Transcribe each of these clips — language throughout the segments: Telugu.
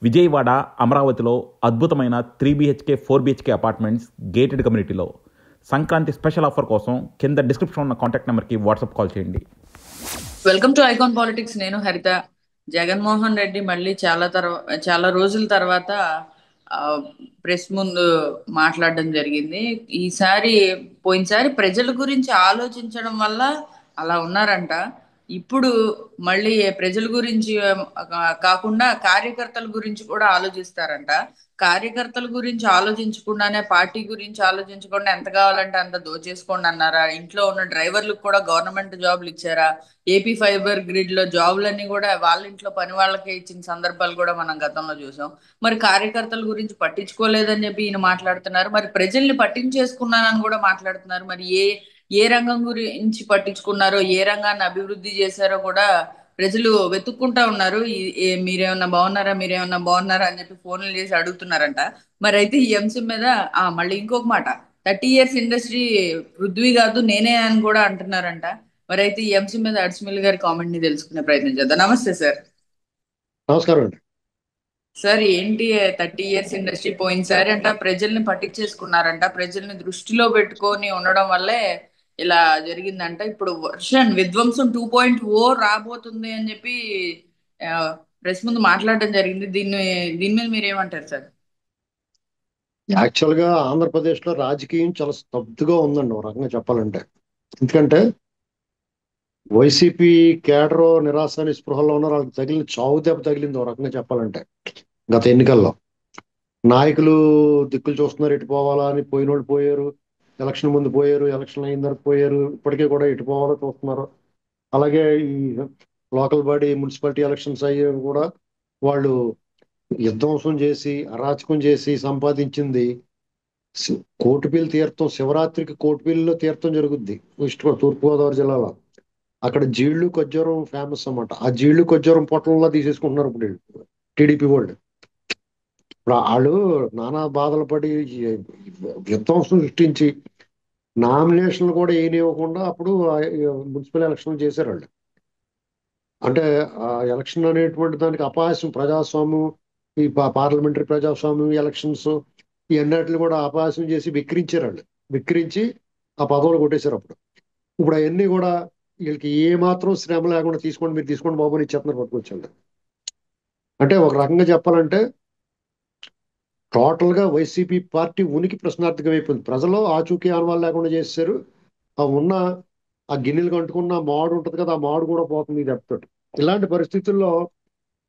విజయవాడ, అమరావతిలో అద్భుతమైన 3 BHK 4 BHK అపార్ట్మెంట్స్ గేటెడ్ కమ్యూనిటీలో సంక్రాంతి స్పెషల్ ఆఫర్ కోసం కింద డిస్క్రిప్షన్ ఉన్న కాంటాక్ట్ నెంబర్కి వాట్సాప్ కాల్ చేయండి. Welcome to icon politics. నేను హరిత. జగన్మోహన్ రెడ్డి మళ్ళీ చాలా రోజుల తర్వాత ప్రెస్ ముందు మాట్లాడడం జరిగింది. పోయినసారి ప్రజల గురించి ఆలోచించడం వల్ల అలా ఉన్నారంట. ఇప్పుడు మళ్ళీ ప్రజల గురించి కాకుండా కార్యకర్తల గురించి కూడా ఆలోచిస్తారంట. కార్యకర్తల గురించి ఆలోచించకుండానే పార్టీ గురించి ఆలోచించకుండా ఎంత కావాలంటే అంత దోచేసుకోండి అన్నారా? ఇంట్లో ఉన్న డ్రైవర్లకు కూడా గవర్నమెంట్ జాబ్లు ఇచ్చారా? ఏపీ ఫైబర్ గ్రిడ్ లో జాబులన్నీ కూడా వాళ్ళ ఇంట్లో పని వాళ్ళకే ఇచ్చిన సందర్భాలు కూడా మనం గతంలో చూసాం. మరి కార్యకర్తల గురించి పట్టించుకోలేదని చెప్పి ఈయన మాట్లాడుతున్నారు. మరి ప్రజల్ని పట్టించేసుకున్నానని కూడా మాట్లాడుతున్నారు. మరి ఏ రంగం గురించి పట్టించుకున్నారో, ఏ రంగాన్ని అభివృద్ధి చేశారో కూడా ప్రజలు వెతుక్కుంటా ఉన్నారు. మీరేమన్నా బాగున్నారా అని చెప్పి ఫోన్లు చేసి అడుగుతున్నారంట. మరి అయితే ఈ అంశం మీద మళ్ళీ ఇంకొక మాట, 30 years ఇండస్ట్రీ పృథ్వీ కాదు నేనే అని కూడా అంటున్నారంట. మరి అయితే ఈ అంశం మీద అడ్స్మిల్ గారి కామెంట్ ని తెలుసుకునే ప్రయత్నం చేద్దాం. నమస్తే సార్. నమస్కారం అండి. సార్, ఏంటి 30 years ఇండస్ట్రీ పోయినసారి అంట ప్రజల్ని పట్టించేసుకున్నారంట. ప్రజల్ని దృష్టిలో పెట్టుకొని ఉండడం వల్లే ఇలా జరిగిందంట. ఇప్పుడు విధ్వంసం 2.0 రాబోతుంది అని చెప్పి ప్రెస్ ముందు మాట్లాడడం జరిగింది. దీని మీద మీరేమంటారు సార్? యాక్చువల్ గా ఆంధ్రప్రదేశ్ లో రాజకీయం చాలా స్తబ్దుగా ఉందండి, ఒక రకంగా చెప్పాలంటే. ఎందుకంటే వైసీపీ కేడర్ నిరాశ నిస్పృహలో ఉన్నారు. వాళ్ళకి తగిలిన చావు దెబ్బ తగిలింది, ఒక రకంగా చెప్పాలంటే. గత ఎన్నికల్లో నాయకులు దిక్కులు చూస్తున్నారు, ఎటు పోవాలా అని. పోయిన వాళ్ళు పోయారు, ఎలక్షన్ ముందు పోయారు, ఎలక్షన్ అయిన తర్వాత పోయారు. ఇప్పటికీ కూడా ఎటు పోవాలో చూస్తున్నారు. అలాగే ఈ లోకల్ బాడీ మున్సిపాలిటీ ఎలక్షన్స్ అయ్యి కూడా వాళ్ళు విధ్వంసం చేసి అరాచకం చేసి సంపాదించింది. కోటిపల్లి తీర్థం, శివరాత్రికి కోటిపల్లిలో తీర్థం జరుగుద్ది తూర్పుగోదావరి జిల్లాలో. అక్కడ జీళ్ళు ఖర్జూరం ఫేమస్ అన్నమాట. ఆ జీళ్ళు ఖర్జూరం పొట్టంలో తీసేసుకుంటున్నారు ఇప్పుడు వీళ్ళు, టీడీపీ వాళ్ళు. ఇప్పుడు వాళ్ళు నానా బాధలు పడి విధ్వంసం సృష్టించి నామినేషన్లు కూడా ఏనివ్వకుండా అప్పుడు మున్సిపల్ ఎలక్షన్ చేశారు వాళ్ళు. అంటే ఆ ఎలక్షన్ అనేటువంటి దానికి అపహాస్యం, ప్రజాస్వామ్యం, ఈ పార్లమెంటరీ ప్రజాస్వామ్యం, ఎలక్షన్స్ ఇవన్నిటిని కూడా అపహాస్యం చేసి విక్రించారు వాళ్ళు. విక్రించి ఆ పదవులు కొట్టేశారు. ఇప్పుడు అవన్నీ కూడా వీళ్ళకి ఏ మాత్రం శ్రమ లేకుండా తీసుకోండి, మీరు తీసుకోండి బాబు అని ఇచ్చేస్తున్నారు పట్టుకొచ్చాడు. అంటే ఒక రకంగా చెప్పాలంటే టోటల్ గా వైసీపీ పార్టీ ఉనికి ప్రశ్నార్థకం అయిపోయింది. ప్రజలు ఆచూకీ ఆనవాళ్ళు లేకుండా చేశారు. ఆ గిన్నెలు కంటుకున్న మాడు ఉంటుంది కదా, ఆ మాడు కూడా పోతుంది ఇది చెప్తాడు. ఇలాంటి పరిస్థితుల్లో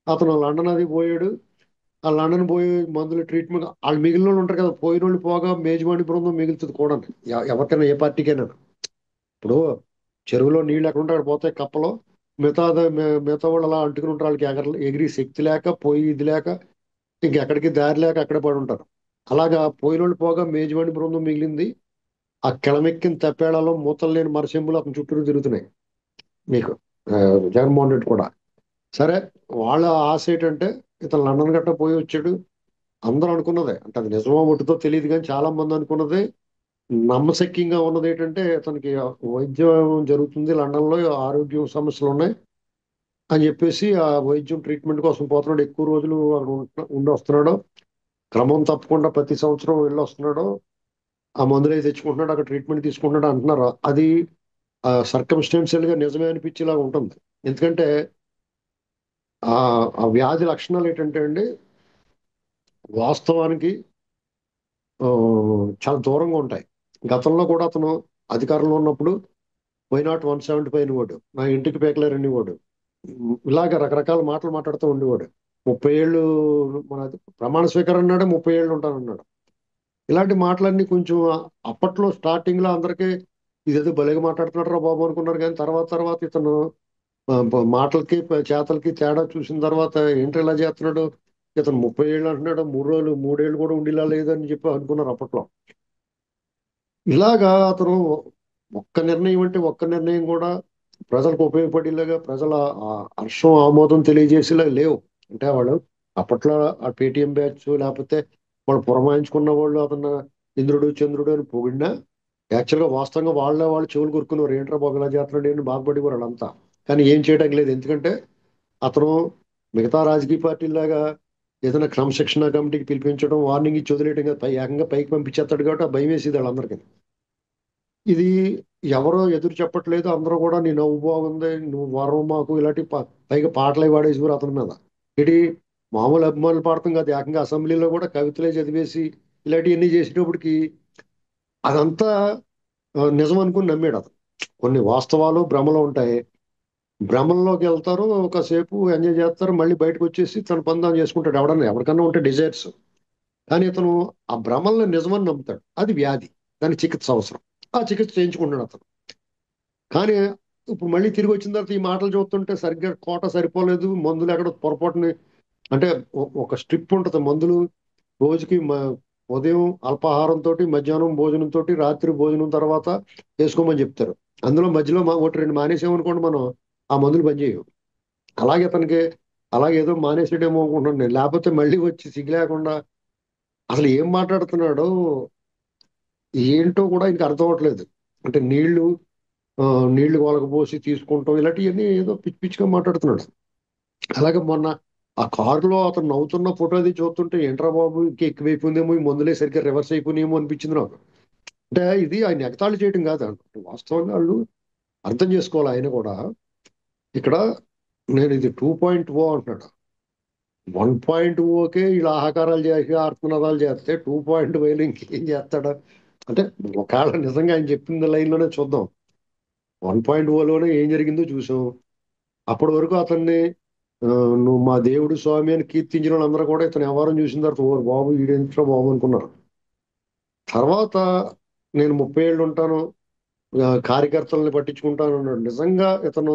అతను లండన్ అది పోయాడు. ఆ లండన్ పోయి మందులు ట్రీట్మెంట్, వాళ్ళు మిగిలిన వాళ్ళు ఉంటారు కదా, పోయిన వాళ్ళు పోగా మేజమాని బృందం మిగులుతుంది కూడా. ఎవరికైనా ఏ పార్టీకైనా. ఇప్పుడు చెరువులో నీళ్ళు ఎక్కడ ఉంటే అక్కడ పోతాయి కప్పలో. మిగతా వాళ్ళు అలా అంటుకుని ఉంటారు. వాళ్ళకి ఎగిరి శక్తి లేక, పోయి ఇది లేక, ఇంకెక్కడికి దారి లేక అక్కడే పడి ఉంటారు. అలాగా పోయిన వాళ్ళు పోగా మేజమాని బృందం మిగిలింది. ఆ కిళమెక్కిన తప్పేళ్లలో మూతలు లేని మరచెంబులు అతని చుట్టూరు తిరుగుతున్నాయి మీకు. జగన్మోహన్ రెడ్డి కూడా సరే, వాళ్ళ ఆశ ఏంటంటే ఇతను లండన్ గట్ట పోయి వచ్చాడు. అందరూ అనుకున్నదే, అంటే అది నిజమో ఒట్టుతో తెలియదు కానీ చాలా మంది అనుకున్నదే, నమ్మశక్యంగా ఉన్నది ఏంటంటే ఇతనికి వైద్యం జరుగుతుంది లండన్ లో, ఆరోగ్య సమస్యలు ఉన్నాయి అని చెప్పేసి ఆ వైద్యం ట్రీట్మెంట్ కోసం పోతున్నాడు. ఎక్కువ రోజులు అక్కడ ఉండి వస్తున్నాడు. క్రమం తప్పకుండా ప్రతి సంవత్సరం వెళ్ళి వస్తున్నాడు. ఆ మందులు అయితే తెచ్చుకుంటున్నాడు, అక్కడ ట్రీట్మెంట్ తీసుకుంటున్నాడు అంటున్నారు. అది సర్కమ్స్టెన్షియల్ గా నిజమే అనిపించేలాగా ఉంటుంది. ఎందుకంటే ఆ వ్యాధి లక్షణాలు ఏంటంటే అండి, వాస్తవానికి చాలా దూరంగా ఉంటాయి. గతంలో కూడా అతను అధికారంలో ఉన్నప్పుడు వైనాట్ 175 వాడు, నా ఇంటికి పేకలేరని వాడు, ఇలాగ రకరకాల మాటలు మాట్లాడుతూ ఉండేవాడు. 30 ఏళ్ళు మన ప్రమాణ స్వీకారం అన్నాడు, 30 ఏళ్ళు ఉంటానన్నాడు. ఇలాంటి మాటలన్నీ కొంచెం అప్పట్లో స్టార్టింగ్ లో అందరికీ ఇదేదో భలేగా మాట్లాడుతున్నాడు రా బాబు అనుకున్నారు. కానీ తర్వాత తర్వాత ఇతను మాటలకి చేతలకి తేడా చూసిన తర్వాత ఏంటి ఇలా చేస్తున్నాడు, ఇతను 30 ఏళ్ళు అంటున్నాడు, 3 ఏళ్ళు కూడా ఉండిలా లేదని చెప్పి అనుకున్నారు అప్పట్లో. ఇలాగా అతను ఒక్క నిర్ణయం అంటే ఒక్క నిర్ణయం కూడా ప్రజలకు ఉపయోగపడేలాగా, ప్రజల హర్షం ఆమోదం తెలియజేసేలా లేవు. అంటే వాళ్ళు అప్పట్లో ఆ పేటిఎం బ్యాచ్ లేకపోతే వాళ్ళు పురమాయించుకున్న వాళ్ళు అతను ఇంద్రుడు చంద్రుడు అని పొగిడినా యాక్చువల్గా వాస్తవంగా వాళ్ళు చెవులు కొరుకున్నారు. ఏంట్రా బాబు ఇలా చేస్తున్నాడు అని బాధపడేవారు వాళ్ళంతా. కానీ ఏం చేయడానికి లేదు. ఎందుకంటే అతను మిగతా రాజకీయ పార్టీలాగా ఏదైనా క్రమశిక్షణ కమిటీకి పిలిపించడం, వార్నింగ్ ఇచ్చి వదిలేయడం కదా, ఏకంగా పైకి పంపించేస్తాడు కాబట్టి ఆ భయం వేసేది వాళ్ళందరికీ. ఇది ఎవరో ఎదురు చెప్పట్లేదు, అందరూ కూడా నీ నవ్వు బాగుంది, నువ్వు వరం మాకు ఇలాంటి పైగా పాటలే పాడేసి అతని మీద ఇది మామూలు అభిమానులు పాడతాం కాదు, ఏకంగా అసెంబ్లీలో కూడా కవితలే చదివేసి ఇలాంటివన్నీ చేసేటప్పటికి అదంతా నిజం అనుకుని నమ్మాడు అతను. కొన్ని వాస్తవాలు భ్రమలు ఉంటాయి, భ్రమంలోకి వెళ్తారు, ఒకసేపు ఎంజాయ్ చేస్తారు, మళ్ళీ బయటకు వచ్చేసి తన పని తాను చేసుకుంటాడు. ఎవడన్నా ఎవరికన్నా ఉంటే డిజైర్స్, కానీ ఇతను ఆ భ్రమల్ని నిజమని నమ్ముతాడు. అది వ్యాధి, దానికి చికిత్స అవసరం, ఆ చికిత్స చేయించుకుంటాడు అతను. కానీ ఇప్పుడు మళ్ళీ తిరిగి వచ్చిన తర్వాత ఈ మాటలు చూస్తుంటే సరిగ్గా కోట సరిపోలేదు, మందులు ఎక్కడ పొరపాటుని అంటే ఒక స్ట్రిప్ ఉంటుంది మందులు, రోజుకి ఉదయం అల్పాహారంతో, మధ్యాహ్నం భోజనంతో, రాత్రి భోజనం తర్వాత వేసుకోమని చెప్తారు. అందులో మధ్యలో ఒకటి రెండు మానేసామనుకోండి మనం, ఆ మందులు పనిచేయవు. అలాగే తనకి అలాగే ఏదో మానేసాడేమో అనుకుంటున్నాను నేను. లేకపోతే మళ్ళీ వచ్చి సిగ్గు లేకుండా అసలు ఏం మాట్లాడుతున్నాడో ఏంటో కూడా ఇంకా అర్థం అవ్వట్లేదు. అంటే ఆ, నీళ్లు వాళ్ళకి పోసి తీసుకుంటాం, ఇలాంటివన్నీ ఏదో పిచ్చి పిచ్చిగా మాట్లాడుతున్నాడు. అలాగే మొన్న ఆ కారులో అతను నవ్వుతున్న ఫోటో అది చూస్తుంటే ఏంట్రా బాబు ఇంకా ఎక్కువైపోయిందేమో, ఈ మందులే సరిగ్గా రివర్స్ అయిపోయినేమో అనిపించింది నాకు. అంటే ఇది ఆయన ఎగతాళి చేయడం కాదు, వాస్తవంగా వాళ్ళు అర్థం చేసుకోవాలి. ఆయన కూడా ఇక్కడ నేను ఇది 2.0 అంటున్నాడు. 1.0కే ఇలా ఆహాకారాలు చేసి ఆర్తనాదాలు చేస్తే 2.0 ఇంకేం చేస్తాడు అంటే, ఒకవేళ నిజంగా ఆయన చెప్పింది లైన్లోనే చూద్దాం. 1.0లోనే ఏం జరిగిందో చూసాం. అప్పటి వరకు అతన్ని ఆ, నువ్వు మా దేవుడు స్వామి అని కీర్తించిన వాళ్ళందరూ కూడా ఇతను వ్యవహారం చూసిన తర్వాత ఓ బాబు ఈడేంట్రా బాబు అనుకున్నారు. తర్వాత నేను 30 ఏళ్ళు ఉంటాను, కార్యకర్తలను పట్టించుకుంటాను అన్నాడు. నిజంగా ఇతను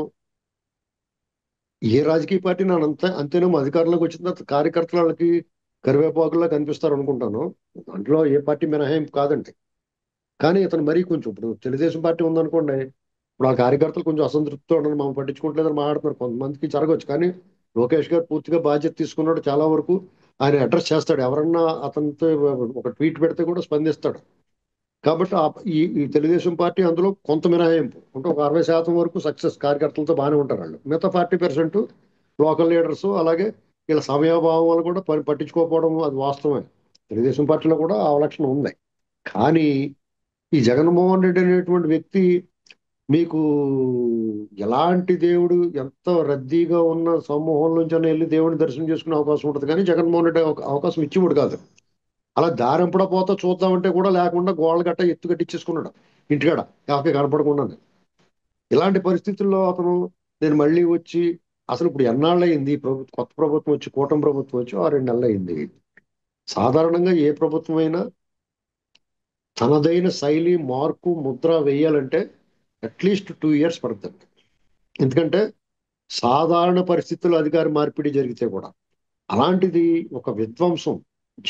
ఏ రాజకీయ పార్టీ నన్ను అంతేనేమో అధికారంలోకి వచ్చిన తర్వాత కార్యకర్తలకి కరివేపాకులా కనిపిస్తారు అనుకుంటాను. దాంట్లో ఏ పార్టీ మినహాయింపు కాదండి. కానీ ఇతను మరీ కొంచెం ఇప్పుడు తెలుగుదేశం పార్టీ ఉందనుకోండి, ఇప్పుడు ఆ కార్యకర్తలు కొంచెం అసంతృప్తితో ఉండడం, మమ్మల్ని పట్టించుకోవట్లేదని మాట్లాడుతున్నారు. కొంతమందికి జరగవచ్చు, కానీ లోకేష్ గారు పూర్తిగా బాధ్యత తీసుకున్నాడు. చాలా వరకు ఆయన అడ్రస్ చేస్తాడు, ఎవరన్నా అతనితో ఒక ట్వీట్ పెడితే కూడా స్పందిస్తాడు. కాబట్టి ఈ తెలుగుదేశం పార్టీ అందులో కొంత మినహాయింపు అంటే ఒక 60% వరకు సక్సెస్, కార్యకర్తలతో బాగానే ఉంటారు వాళ్ళు. మిగతా 40% లోకల్ లీడర్స్, అలాగే వీళ్ళ సమయాభావం వల్ల కూడా పట్టించుకోకపోవడం అది వాస్తవమే. తెలుగుదేశం పార్టీలో కూడా ఆ లక్షణం ఉంది. కానీ ఈ జగన్మోహన్ రెడ్డి అనేటువంటి వ్యక్తి మీకు ఎలాంటి దేవుడు ఎంత రద్దీగా ఉన్న సమూహం నుంచి వెళ్ళి దేవుడిని దర్శనం చేసుకునే అవకాశం ఉంటుంది, కానీ జగన్మోహన్ రెడ్డి అవకాశం ఇచ్చేవాడు కాదు. అలా దారింపడ పోతా చూద్దామంటే కూడా లేకుండా గోడలు గట్ట ఎత్తు కట్టించేసుకున్నాడు ఇంటికాడ, ఎవరికి కనపడకుండానే. ఇలాంటి పరిస్థితుల్లో అతను నేను మళ్ళీ వచ్చి అసలు ఇప్పుడు ఎన్నాళ్ళు అయింది కొత్త ప్రభుత్వం వచ్చి, కూటమి ప్రభుత్వం వచ్చి 6-7 నెలలు అయింది. సాధారణంగా ఏ ప్రభుత్వం అయినా తనదైన శైలి, మార్కు, ముద్ర వేయాలంటే అట్లీస్ట్ 2 ఇయర్స్ పడుతుంది. ఎందుకంటే సాధారణ పరిస్థితుల్లో అధికార మార్పిడి జరిగితే కూడా, అలాంటిది ఒక విధ్వంసం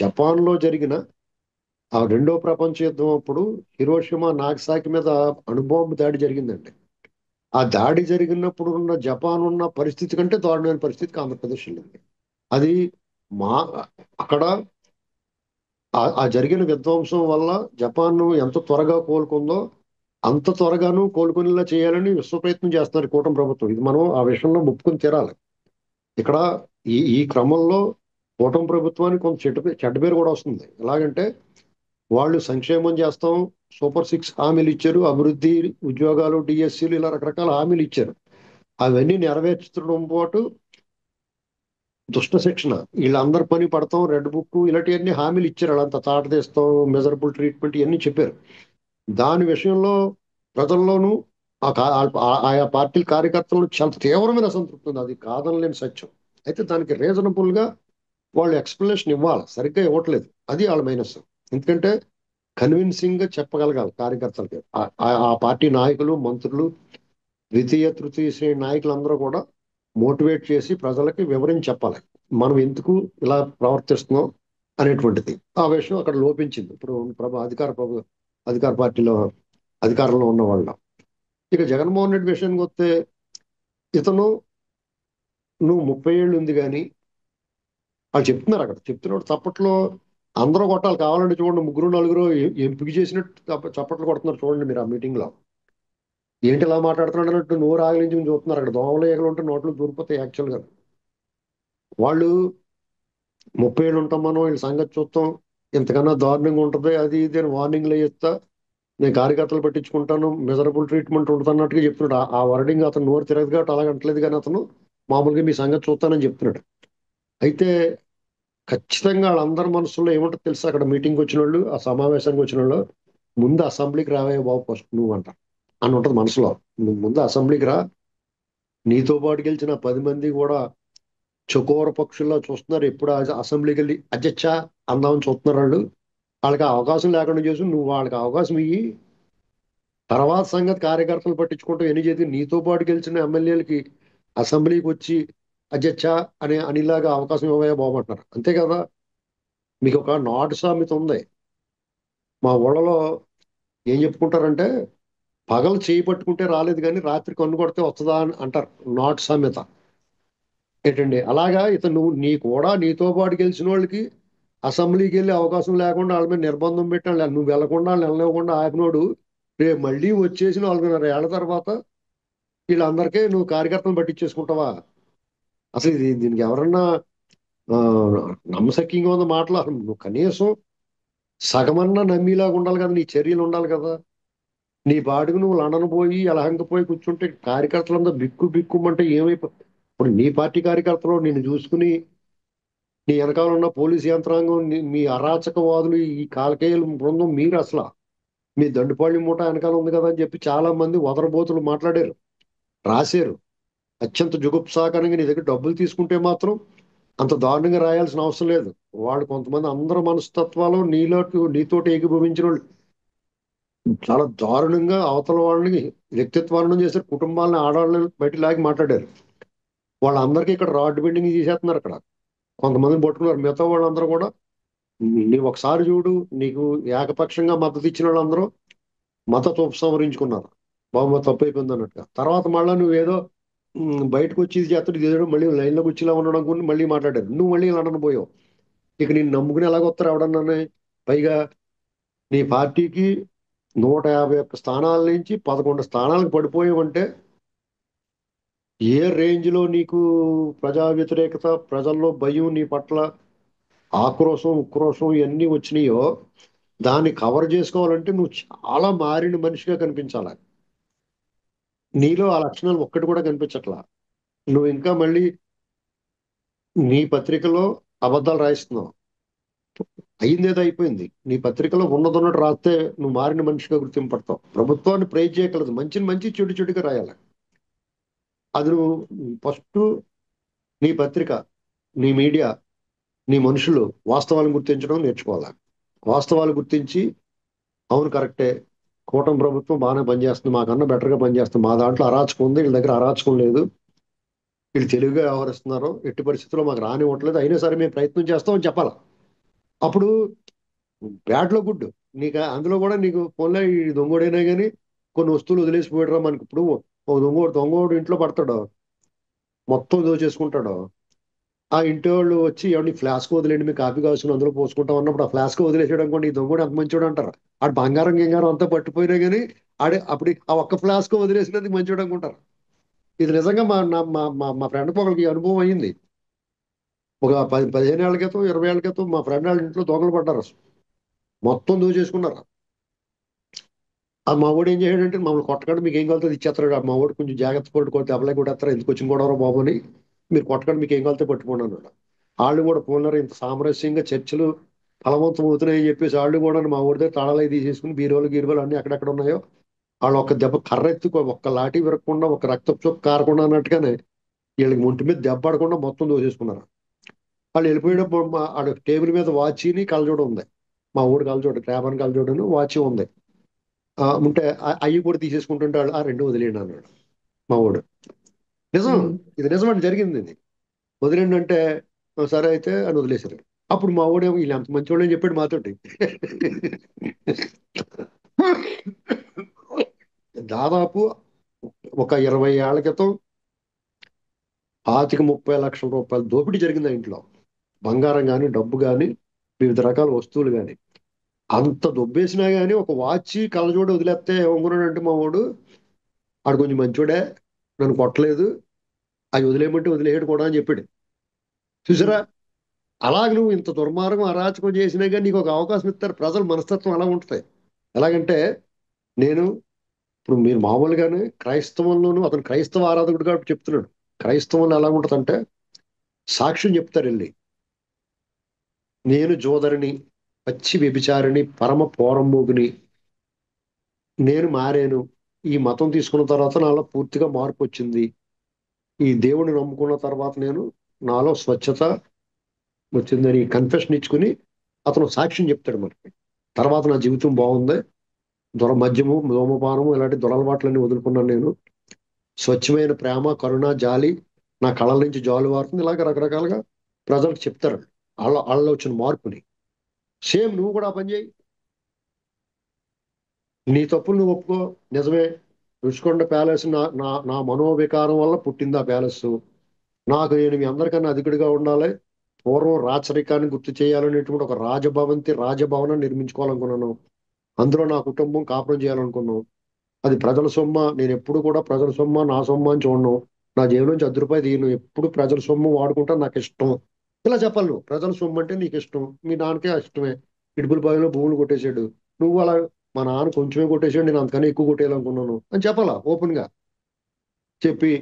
జపాన్లో జరిగిన ఆ రెండో ప్రపంచ యుద్ధం అప్పుడు హిరోషిమా నాగసాకి మీద అణుబాంబు దాడి జరిగిందండి. ఆ దాడి జరిగినప్పుడు ఉన్న జపాన్ ఉన్న పరిస్థితి కంటే దారుణమైన పరిస్థితికి ఆంధ్రప్రదేశ్ వెళ్ళింది. అది మా అక్కడ ఆ జరిగిన విధ్వంసం వల్ల జపాన్ ఎంత త్వరగా కోలుకుందో అంత త్వరగాను కోలుకునేలా చేయాలని విశ్వ ప్రయత్నం చేస్తున్నారు ఈ కూటమి ప్రభుత్వం. ఇది మనం ఆ విషయంలో ఒప్పుకొని తీరాలి. ఇక్కడ ఈ క్రమంలో కూటమి ప్రభుత్వానికి కొంత చెడ్డ పేరు కూడా వస్తుంది. ఎలాగంటే వాళ్ళు సంక్షేమం చేస్తాం, సూపర్ 6 హామీలు ఇచ్చారు, అభివృద్ధి, ఉద్యోగాలు, డిఎస్సీలు, ఇలా రకరకాల హామీలు ఇచ్చారు. అవన్నీ నెరవేర్చడం పాటు దుష్ట శిక్షణ, వీళ్ళందరి పని పడతాం, రెడ్ బుక్, ఇలాంటివన్నీ హామీలు ఇచ్చారు. వాళ్ళంతా తాట తీస్తాం, మెజరబుల్ ట్రీట్మెంట్ ఇవన్నీ చెప్పారు. దాని విషయంలో ప్రజల్లోనూ ఆయా పార్టీల కార్యకర్తలను చాలా తీవ్రమైన అసంతృప్తి ఉంది. అది కాదనలేని సత్యం. అయితే దానికి రీజనబుల్ గా వాళ్ళు ఎక్స్ప్లెనేషన్ ఇవ్వాలి, సరిగ్గా ఇవ్వట్లేదు. అది వాళ్ళ మైనస్. ఎందుకంటే కన్విన్సింగ్ గా చెప్పగలగాలి కార్యకర్తలకి. ఆ పార్టీ నాయకులు, మంత్రులు, ద్వితీయ తృతీయ శ్రేణి నాయకులందరూ కూడా మోటివేట్ చేసి ప్రజలకి వివరించి చెప్పాలి, మనం ఎందుకు ఇలా ప్రవర్తిస్తున్నాం అనేటువంటిది. ఆ విషయం అక్కడ లోపించింది. ఇప్పుడు అధికార పార్టీలో అధికారంలో ఉన్న వాళ్ళ. ఇక జగన్మోహన్ రెడ్డి విషయానికి వస్తే, ఇతను నువ్వు 30 ఏళ్ళు ఉంది కానీ వాళ్ళు చెప్తున్నారు, అక్కడ చెప్తున్నప్పుడు చప్పట్లో అందరూ కొట్టాలి, కావాలంటే చూడండి, ముగ్గురు నలుగురు ఎంపిక చేసినట్టు చప్పట్లు కొడుతున్నారు చూడండి మీరు ఆ మీటింగ్ లో. ఏంటి ఇలా మాట్లాడుతున్నాడు అన్నట్టు నోరు ఆగలించి చూస్తున్నారు. అక్కడ దోమలు ఏగలు ఉంటే నోట్లు దూరిపోతాయి యాక్చువల్ గా. వాళ్ళు 30 ఏళ్ళు ఉంటాం మనం, వీళ్ళ సంగతి చూస్తాం, ఇంతకన్నా దారుణంగా ఉంటుంది అది ఇది అని వార్నింగ్లు ఇస్తా, నేను కార్యకర్తలు పట్టించుకుంటాను, మెజరబుల్ ట్రీట్మెంట్ ఉంటుంది అన్నట్టుగా చెప్తున్నాడు. ఆ వర్డింగ్ అతను నోరు తిరగదు కాబట్టి అలాగ అంటలేదు, కానీ అతను మామూలుగా మీ సంగతి చూస్తానని చెప్తున్నాడు. అయితే ఖచ్చితంగా వాళ్ళందరి మనసులో ఏముంటుంది తెలుసా, అక్కడ మీటింగ్కి వచ్చిన వాళ్ళు, ఆ సమావేశానికి వచ్చిన వాళ్ళు, ముందు అసెంబ్లీకి రావే బాబు ఫస్ట్ నువ్వు అంట అని ఉంటుంది మనసులో. నువ్వు ముందు అసెంబ్లీకి రా, నీతో పాటు గెలిచిన 10 మంది కూడా చకోర పక్షుల్లో చూస్తున్నారు, ఎప్పుడు అసెంబ్లీకి వెళ్ళి అధ్యక్ష అందామని చూస్తున్నారు వాళ్ళు. వాళ్ళకి ఆ అవకాశం లేకుండా చేసి నువ్వు వాళ్ళకి అవకాశం ఇయ్యి, తర్వాత సంగతి కార్యకర్తలు పట్టించుకుంటూ ఎన్ని చేతి నీతో పాటు గెలిచిన ఎమ్మెల్యేలకి అసెంబ్లీకి వచ్చి అధ్యక్ష అనే అనిలాగా అవకాశం ఇవ్వయా బాబు అంటున్నారు. అంతే కదా. మీకు ఒక నాటు సామెత ఉంది మా ఊళ్ళలో, ఏం చెప్పుకుంటారంటే, పగలు చేయి పట్టుకుంటే రాలేదు కానీ రాత్రి కన్ను కొడితే వస్తుందా అని అంటారు, నాటు సామెత. ఏంటండి అలాగా ఇతను నీ కూడా నీతో పాటు గెలిచిన వాళ్ళకి అసెంబ్లీకి వెళ్ళే అవకాశం లేకుండా వాళ్ళ మీద నిర్బంధం పెట్టాలి, నువ్వు వెళ్లకుండా వాళ్ళు వెళ్ళనివ్వకుండా ఆపినోడు రేపు మళ్ళీ వచ్చేసి 4.5 ఏళ్ల తర్వాత వీళ్ళందరికీ నువ్వు కార్యకర్తలు పట్టించేసుకుంటావా? అసలు దీనికి ఎవరన్నా ఆ, నమ్మశక్యంగా ఉన్న మాటలు. అసలు నువ్వు కనీసం సగమన్నా నమ్మేలాగా ఉండాలి కదా, నీ చర్యలు ఉండాలి కదా. నీ బాడుగు నువ్వు లండన్ పోయి అలహంక పోయి కూర్చుంటే కార్యకర్తలంతా బిక్కు బిక్కుమంటే ఏమైపో. ఇప్పుడు నీ పార్టీ కార్యకర్తలు నిన్ను చూసుకుని నీ వెనకాల ఉన్న పోలీసు యంత్రాంగం, మీ అరాచకవాదులు, ఈ కాలకేయుల బృందం, మీరు అసలు మీ దండుపాళ్లి మూట వెనకాల ఉంది కదా అని చెప్పి చాలా మంది వదరబోతులు మాట్లాడారు, రాశారు. అత్యంత జుగుప్సాకరంగా నీ దగ్గర డబ్బులు తీసుకుంటే మాత్రం అంత దారుణంగా రాయాల్సిన అవసరం లేదు. వాళ్ళు కొంతమంది అందరూ మనస్తత్వాలు నీతోటి ఏకీభవించిన వాళ్ళు చాలా దారుణంగా అవతల వాళ్ళని వ్యక్తిత్వాలను చేశారు, కుటుంబాలను ఆడవాళ్ళని బయట లాగి మాట్లాడారు. వాళ్ళందరికీ ఇక్కడ రాడ్ బెండింగ్ చేసేస్తున్నారు. అక్కడ కొంతమందిని పట్టుకున్నారు, మిగతా వాళ్ళందరూ కూడా నీవు ఒకసారి చూడు, నీకు ఏకపక్షంగా మద్దతు ఇచ్చిన వాళ్ళందరూ మద్దతు ఉపసంహరించుకున్నారు, బాబు తప్పు అయిపోయింది అన్నట్టుగా. తర్వాత మళ్ళీ నువ్వేదో బయటకు వచ్చి ఇది చేస్తాడు, ఇది ఏదో మళ్ళీ లైన్లోకి వచ్చేలా ఉండడం అనుకుని మళ్ళీ మాట్లాడారు, నువ్వు మళ్ళీ లండన్ పోయావు. ఇక నేను నమ్ముకుని ఎలాగొస్తారు ఎవడన్నా? పైగా నీ పార్టీకి 151 స్థానాల నుంచి 11 స్థానాలకు పడిపోయావంటే ఏ రేంజ్ లో నీకు ప్రజా వ్యతిరేకత, ప్రజల్లో భయం, నీ పట్ల ఆక్రోశం ఉక్రోషం ఇవన్నీ వచ్చినాయో దాన్ని కవర్ చేసుకోవాలంటే నువ్వు చాలా మారిన మనిషిగా కనిపించాలి. నీలో ఆ లక్షణాలు ఒక్కటి కూడా కనిపించట్లా. నువ్వు ఇంకా మళ్ళీ నీ పత్రికలో అబద్ధాలు రాయిస్తున్నావు. అయిందేదో అయిపోయింది. నీ పత్రికలో ఉన్నదన్నట్టు రాస్తే నువ్వు మారిన మనిషిగా గుర్తింపు పడతావు. ప్రభుత్వాన్ని ప్రైజ్ చేయగలదు, మంచిని మంచి చెడు చెడుగా రాయాలి. అది నువ్వు ఫస్ట్ నీ పత్రిక, నీ మీడియా, నీ మనుషులు వాస్తవాలను గుర్తించడం నేర్చుకోవాలి. వాస్తవాలు గుర్తించి అవును కరెక్టే, కూటమి ప్రభుత్వం బాగానే పనిచేస్తుంది, మాకన్నా బెటర్గా పనిచేస్తుంది, మా దాంట్లో అరాచకం ఉంది, వీళ్ళ దగ్గర అరాచకం లేదు, వీళ్ళు తెలివిగా వ్యవహరిస్తున్నారు, ఎట్టి పరిస్థితుల్లో మాకు రానివ్వట్లేదు, అయినా సరే మేము ప్రయత్నం చేస్తామని చెప్పాలి. అప్పుడు బ్యాడ్ లో గుడ్. నీకు అందులో కూడా నీకు ఫోన్లో ఈ దొంగోడైనా కానీ కొన్ని వస్తువులు వదిలేసిపోయాడురా మనకి. ఇప్పుడు ఒక దొంగోడు ఇంట్లో పడతాడు, మొత్తం దోచేసుకుంటాడు. ఆ ఇంటి వాళ్ళు వచ్చి ఏమన్నా ఫ్లాస్క్ వదిలేండి, మీకు కాఫీ కావాల్సిన అందులో పోసుకుంటాం అన్నప్పుడు ఆ ఫ్లాస్క్ వదిలేసాడు అనుకోండి, ఈ దొంగోడు ఎంత మంచోడు అంటారు. ఆడు బంగారం గింగారం అంతా పట్టిపోయినా కానీ ఆడే అప్పుడు ఆ ఒక్క ఫ్లాస్క్ వదిలేసినందుకు మంచోడు అనుకుంటారు. ఇది నిజంగా మా ఫ్రెండ్ ఒకరికి అనుభవం అయ్యింది. ఒక 15 ఏళ్ల క్రితం 20 ఏళ్ల క్రితం మా ఫ్రెండ్ వాళ్ళ ఇంట్లో దొంగలు పడ్డారు, మొత్తం దోచేసుకున్నారు. ఆ మా వాడు ఏం చేయడంటే మమ్మల్ని కొట్టకండి, మీకు ఏం కావాలో ఇచ్చేస్తాడు. ఆ మా వాడు కొంచెం జాగ్రత్త పట్టుకోవాలి, అప్లై కూడా ఎత్తారు, ఎందుకు వచ్చిన గొడవరా బాబు అని, మీరు కొట్టకండి మీకు ఏం కావాలో పట్టుకోండి అన్నాడు. వాళ్ళు కూడా పోన్నారు, ఇంత సామరస్యంగా చర్చలు ఫలవంతం అవుతున్నాయని చెప్పేసి వాళ్ళు కూడా మా ఊరి దగ్గర తాళాలు తీసేసుకుని బీరోలు గీరులు అన్ని అక్కడెక్కడ ఉన్నాయో వాళ్ళు ఒక్క దెబ్బ కర్ర ఎత్తుకో, ఒక్క లాఠీ విరగకుండా, ఒక రక్తపు చొక్కు కారకుండా అన్నట్టుగానే వీళ్ళకి ఒంటి మీద దెబ్బ ఆడకుండా మొత్తం దోసేసుకున్నారు. వాళ్ళు వెళ్ళిపోయేటప్పుడు ఆడ టేబుల్ మీద వాచిని కలజోడు ఉంది, మా ఊడు కలజోడు, క్రాబన్ కలజోడును వాచి ఉంది. ఉంటే అవి కూడా తీసేసుకుంటుంటే వాళ్ళు ఆ రెండు వదిలేయండి అన్నాడు మా ఊడు. నిజం, ఇది నిజం అంటే జరిగింది ఇది. వదిలేండి అంటే సరే అయితే అని వదిలేశారు. అప్పుడు మా ఊడేమో వీళ్ళు అంత మంచి వాళ్ళు అని చెప్పాడు మాతోటి. దాదాపు ఒక 20 ఏళ్ల క్రితం 25-30 లక్షల రూపాయల దోపిడీ జరిగింది ఆ ఇంట్లో. బంగారం కానీ, డబ్బు కానీ, వివిధ రకాల వస్తువులు కానీ. అంత దొబ్బేసినా గానీ ఒక వాచి కళ్ళజోడు వదిలేస్తే ఏమనుకున్నాడంటే మా వాడు, ఆడు కొంచెం మంచోడే, నన్ను కొట్టలేదు, అవి వదిలేయమంటే వదిలేయడు కూడా అని చెప్పాడు. చూసారా, అలాగ నువ్వు ఇంత దుర్మార్గం అరాచకం చేసినా కానీ నీకు ఒక అవకాశం ఇస్తారు. ప్రజల మనస్తత్వం అలా ఉంటుంది. ఎలాగంటే నేను ఇప్పుడు మీరు మామూలుగానే క్రైస్తవంలోను, అతను క్రైస్తవ ఆరాధకుడు కాబట్టి చెప్తున్నాడు. క్రైస్తవంలో ఎలా ఉంటుందంటే సాక్ష్యం చెప్తారు వెళ్ళి, నేను జోదరిని, పచ్చి వ్యభిచారిని, పరమ పోరంబోగుని, నేను మారాను, ఈ మతం తీసుకున్న తర్వాత నాలో పూర్తిగా మార్పు వచ్చింది, ఈ దేవుడిని నమ్ముకున్న తర్వాత నాలో స్వచ్ఛత వచ్చిందని కన్ఫెషన్ ఇచ్చుకుని అతను సాక్ష్యం చెప్తాడు మనకి. తర్వాత నా జీవితం బాగుంది, మద్యము, ధూమపానము ఇలాంటి దురలవాట్లన్నీ వదులుకున్నాను, నేను స్వచ్ఛమైన ప్రేమ, కరుణ, జాలి నా కళ్ళ నుంచి జాలు వారుతుంది, ఇలాగ రకరకాలుగా ప్రజలకు చెప్తారు వాళ్ళలో వచ్చిన మార్పుని. సేమ్ నువ్వు కూడా ఆ పని చేయి. నీ తప్పులు నువ్వు ఒప్పుకో. నిజమే, రుషికొండ ప్యాలెస్ నా నా నా మనోవికారం వల్ల పుట్టింది ఆ ప్యాలెస్. నేను మీ అందరికన్నా అధికుడిగా ఉండాలి, పూర్వం రాచరికాన్ని గుర్తు చేయాలనేటువంటి ఒక రాజభవనం నిర్మించుకోవాలనుకున్నాను. అందులో నా కుటుంబం కాపురం చేయాలనుకున్నాం. అది ప్రజల సొమ్మ. నేను ఎప్పుడు కూడా ప్రజల సొమ్మ నా సొమ్మ అని చూడను. నా జేబు నుంచి 10 రూపాయలు తీయను. ఎప్పుడు ప్రజల సొమ్ము వాడుకుంటా, నాకు ఇష్టం. ఇలా చెప్పాలి నువ్వు. ప్రజల సొమ్ము అంటే నీకు ఇష్టం, మీ నాన్నకే ఇష్టమే. ఇడుపుల బావిలో భూములు కొట్టేశాడు, నువ్వు అలా మా నాన్న కొంచెమే కొట్టేశాడు, నేను అంతకన్నా ఎక్కువ కొట్టేయాలనుకున్నాను అని చెప్పాలా ఓపెన్ గా. చెప్పి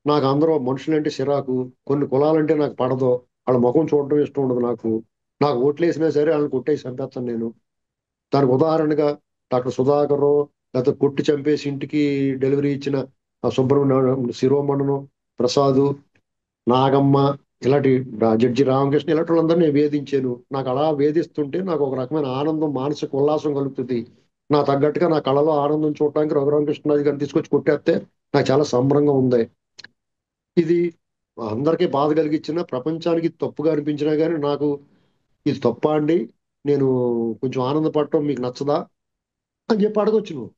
నాకు అందరూ మనుషులంటే చిరాకు, కొన్ని కులాలంటే నాకు పడదు, వాళ్ళ ముఖం చూడడం ఇష్టం ఉండదు నాకు ఓట్లు వేసినా సరే వాళ్ళని కొట్టేసి చంపేస్తాను నేను. దానికి ఉదాహరణగా డాక్టర్ సుధాకర్, లేకపోతే కొట్టి చంపేసి ఇంటికి డెలివరీ ఇచ్చిన ఆ సుబ్రహ్మణ్యం, శిరోమణను, ప్రసాదు, నాగమ్మ, ఇలాంటి జడ్జి రామకృష్ణ, ఇలాంటి వాళ్ళందరినీ నేను వేధించాను. నాకు అలా వేధిస్తుంటే నాకు ఒక రకమైన ఆనందం, మానసిక ఉల్లాసం కలుగుతుంది. నా తగ్గట్టుగా నా కళలో ఆనందం చూడటానికి రఘురామకృష్ణరాజు గారిని తీసుకొచ్చి కొట్టేస్తే నాకు చాలా సంబరంగా ఉంది. ఇది అందరికీ బాధ కలిగించిన, ప్రపంచానికి తప్పుగా అనిపించినా కానీ నాకు ఇది తప్ప అండి, నేను కొంచెం ఆనందపడటం మీకు నచ్చదా అని చెప్పి అడగొచ్చు నువ్వు.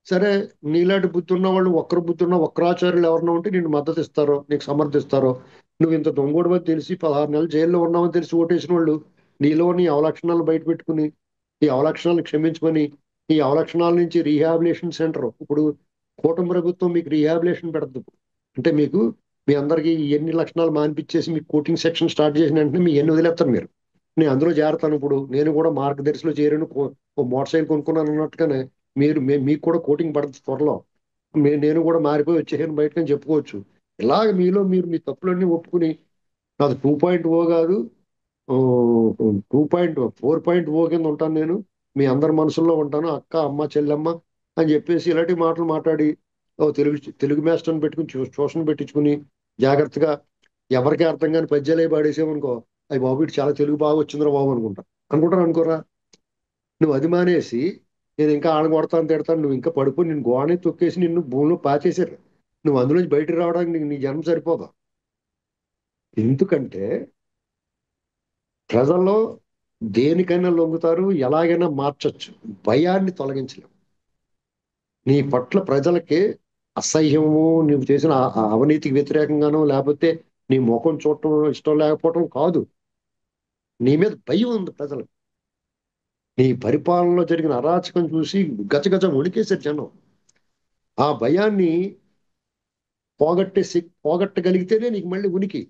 సరే, నీలాంటి బుద్ధి ఉన్న వాళ్ళు, బుద్ధి ఉన్న వక్రాచార్యులు ఎవరన్నా ఉంటే నిన్ను మద్దతు ఇస్తారో, నీకు సమర్థిస్తారో. నువ్వు ఇంత దొంగోడమని తెలిసి 16 నెలలు జైల్లో ఉన్నామని తెలిసి ఓటేసిన వాళ్ళు నీలోని అవలక్షణాలు బయట పెట్టుకుని, ఈ అవలక్షణాలను క్షమించుకొని, ఈ అవలక్షణాల నుంచి రీహాబిలేషన్ సెంటర్, ఇప్పుడు కూటమి ప్రభుత్వం మీకు రీహాబిలేషన్ పెడుతుంది. అంటే మీకు, మీ అందరికీ ఎన్ని లక్షణాలు మానిపించేసి మీకు కోచింగ్ సెక్షన్ స్టార్ట్ చేసిన వెంటనే మీ ఎన్ని వదిలేస్తారు మీరు. నేను అందులో చేరతాను. ఇప్పుడు నేను కూడా మార్గదర్శిలో చేరాను, ఓ మోటార్ సైకిల్ కొనుక్కున్నాను అన్నట్టుగానే మీకు కూడా కోటింగ్ పడుతుంది త్వరలో. నేను కూడా మారిపోయి వచ్చేసాను బయటకని చెప్పుకోవచ్చు. ఇలాగ మీలో మీరు మీ తప్పులన్నీ ఒప్పుకుని, నాది 2.0 కాదు, 4.0 కింద ఉంటాను నేను, మీ అందరి మనసుల్లో ఉంటాను, అక్క, అమ్మ, చెల్లెమ్మ అని చెప్పేసి ఇలాంటి మాటలు మాట్లాడి ఓ తెలుగు మాస్టర్ని పెట్టుకుని ట్యూషన్ పెట్టించుకుని జాగ్రత్తగా ఎవరికి అర్థం కాని పద్యాలు అవి పాడేసామనుకో, అవి బాబు ఇటు చాలా తెలుగు బాగా వచ్చిందిరా బాబు అనుకుంటారు అనుకోరా. నువ్వు అది మానేసి నేను ఇంకా ఆడ కొడతాను, తిడతాను, నువ్వు ఇంకా పడిపోయి నిన్ను గోడని తొక్కేసి నిన్ను భూమిలో పాచేశారు. నువ్వు అందులోంచి బయటకు రావడానికి నీ జన్మ సరిపోదా. ఎందుకంటే ప్రజల్లో దేనికైనా లొంగుతారు, ఎలాగైనా మార్చొచ్చు, భయాన్ని తొలగించలేవు. నీ పట్ల ప్రజలకి అసహ్యము, నువ్వు చేసిన అవినీతికి వ్యతిరేకంగానో, లేకపోతే నీ ముఖం చూడటం ఇష్టం లేకపోవటం కాదు, నీ మీద భయం ఉంది ప్రజలకు. నీ పరిపాలనలో జరిగిన అరాచకం చూసి గజగజ వణికేశారు జనం. ఆ భయాన్ని పోగొట్టగలిగితేనే నీకు మళ్ళీ ఉనికి.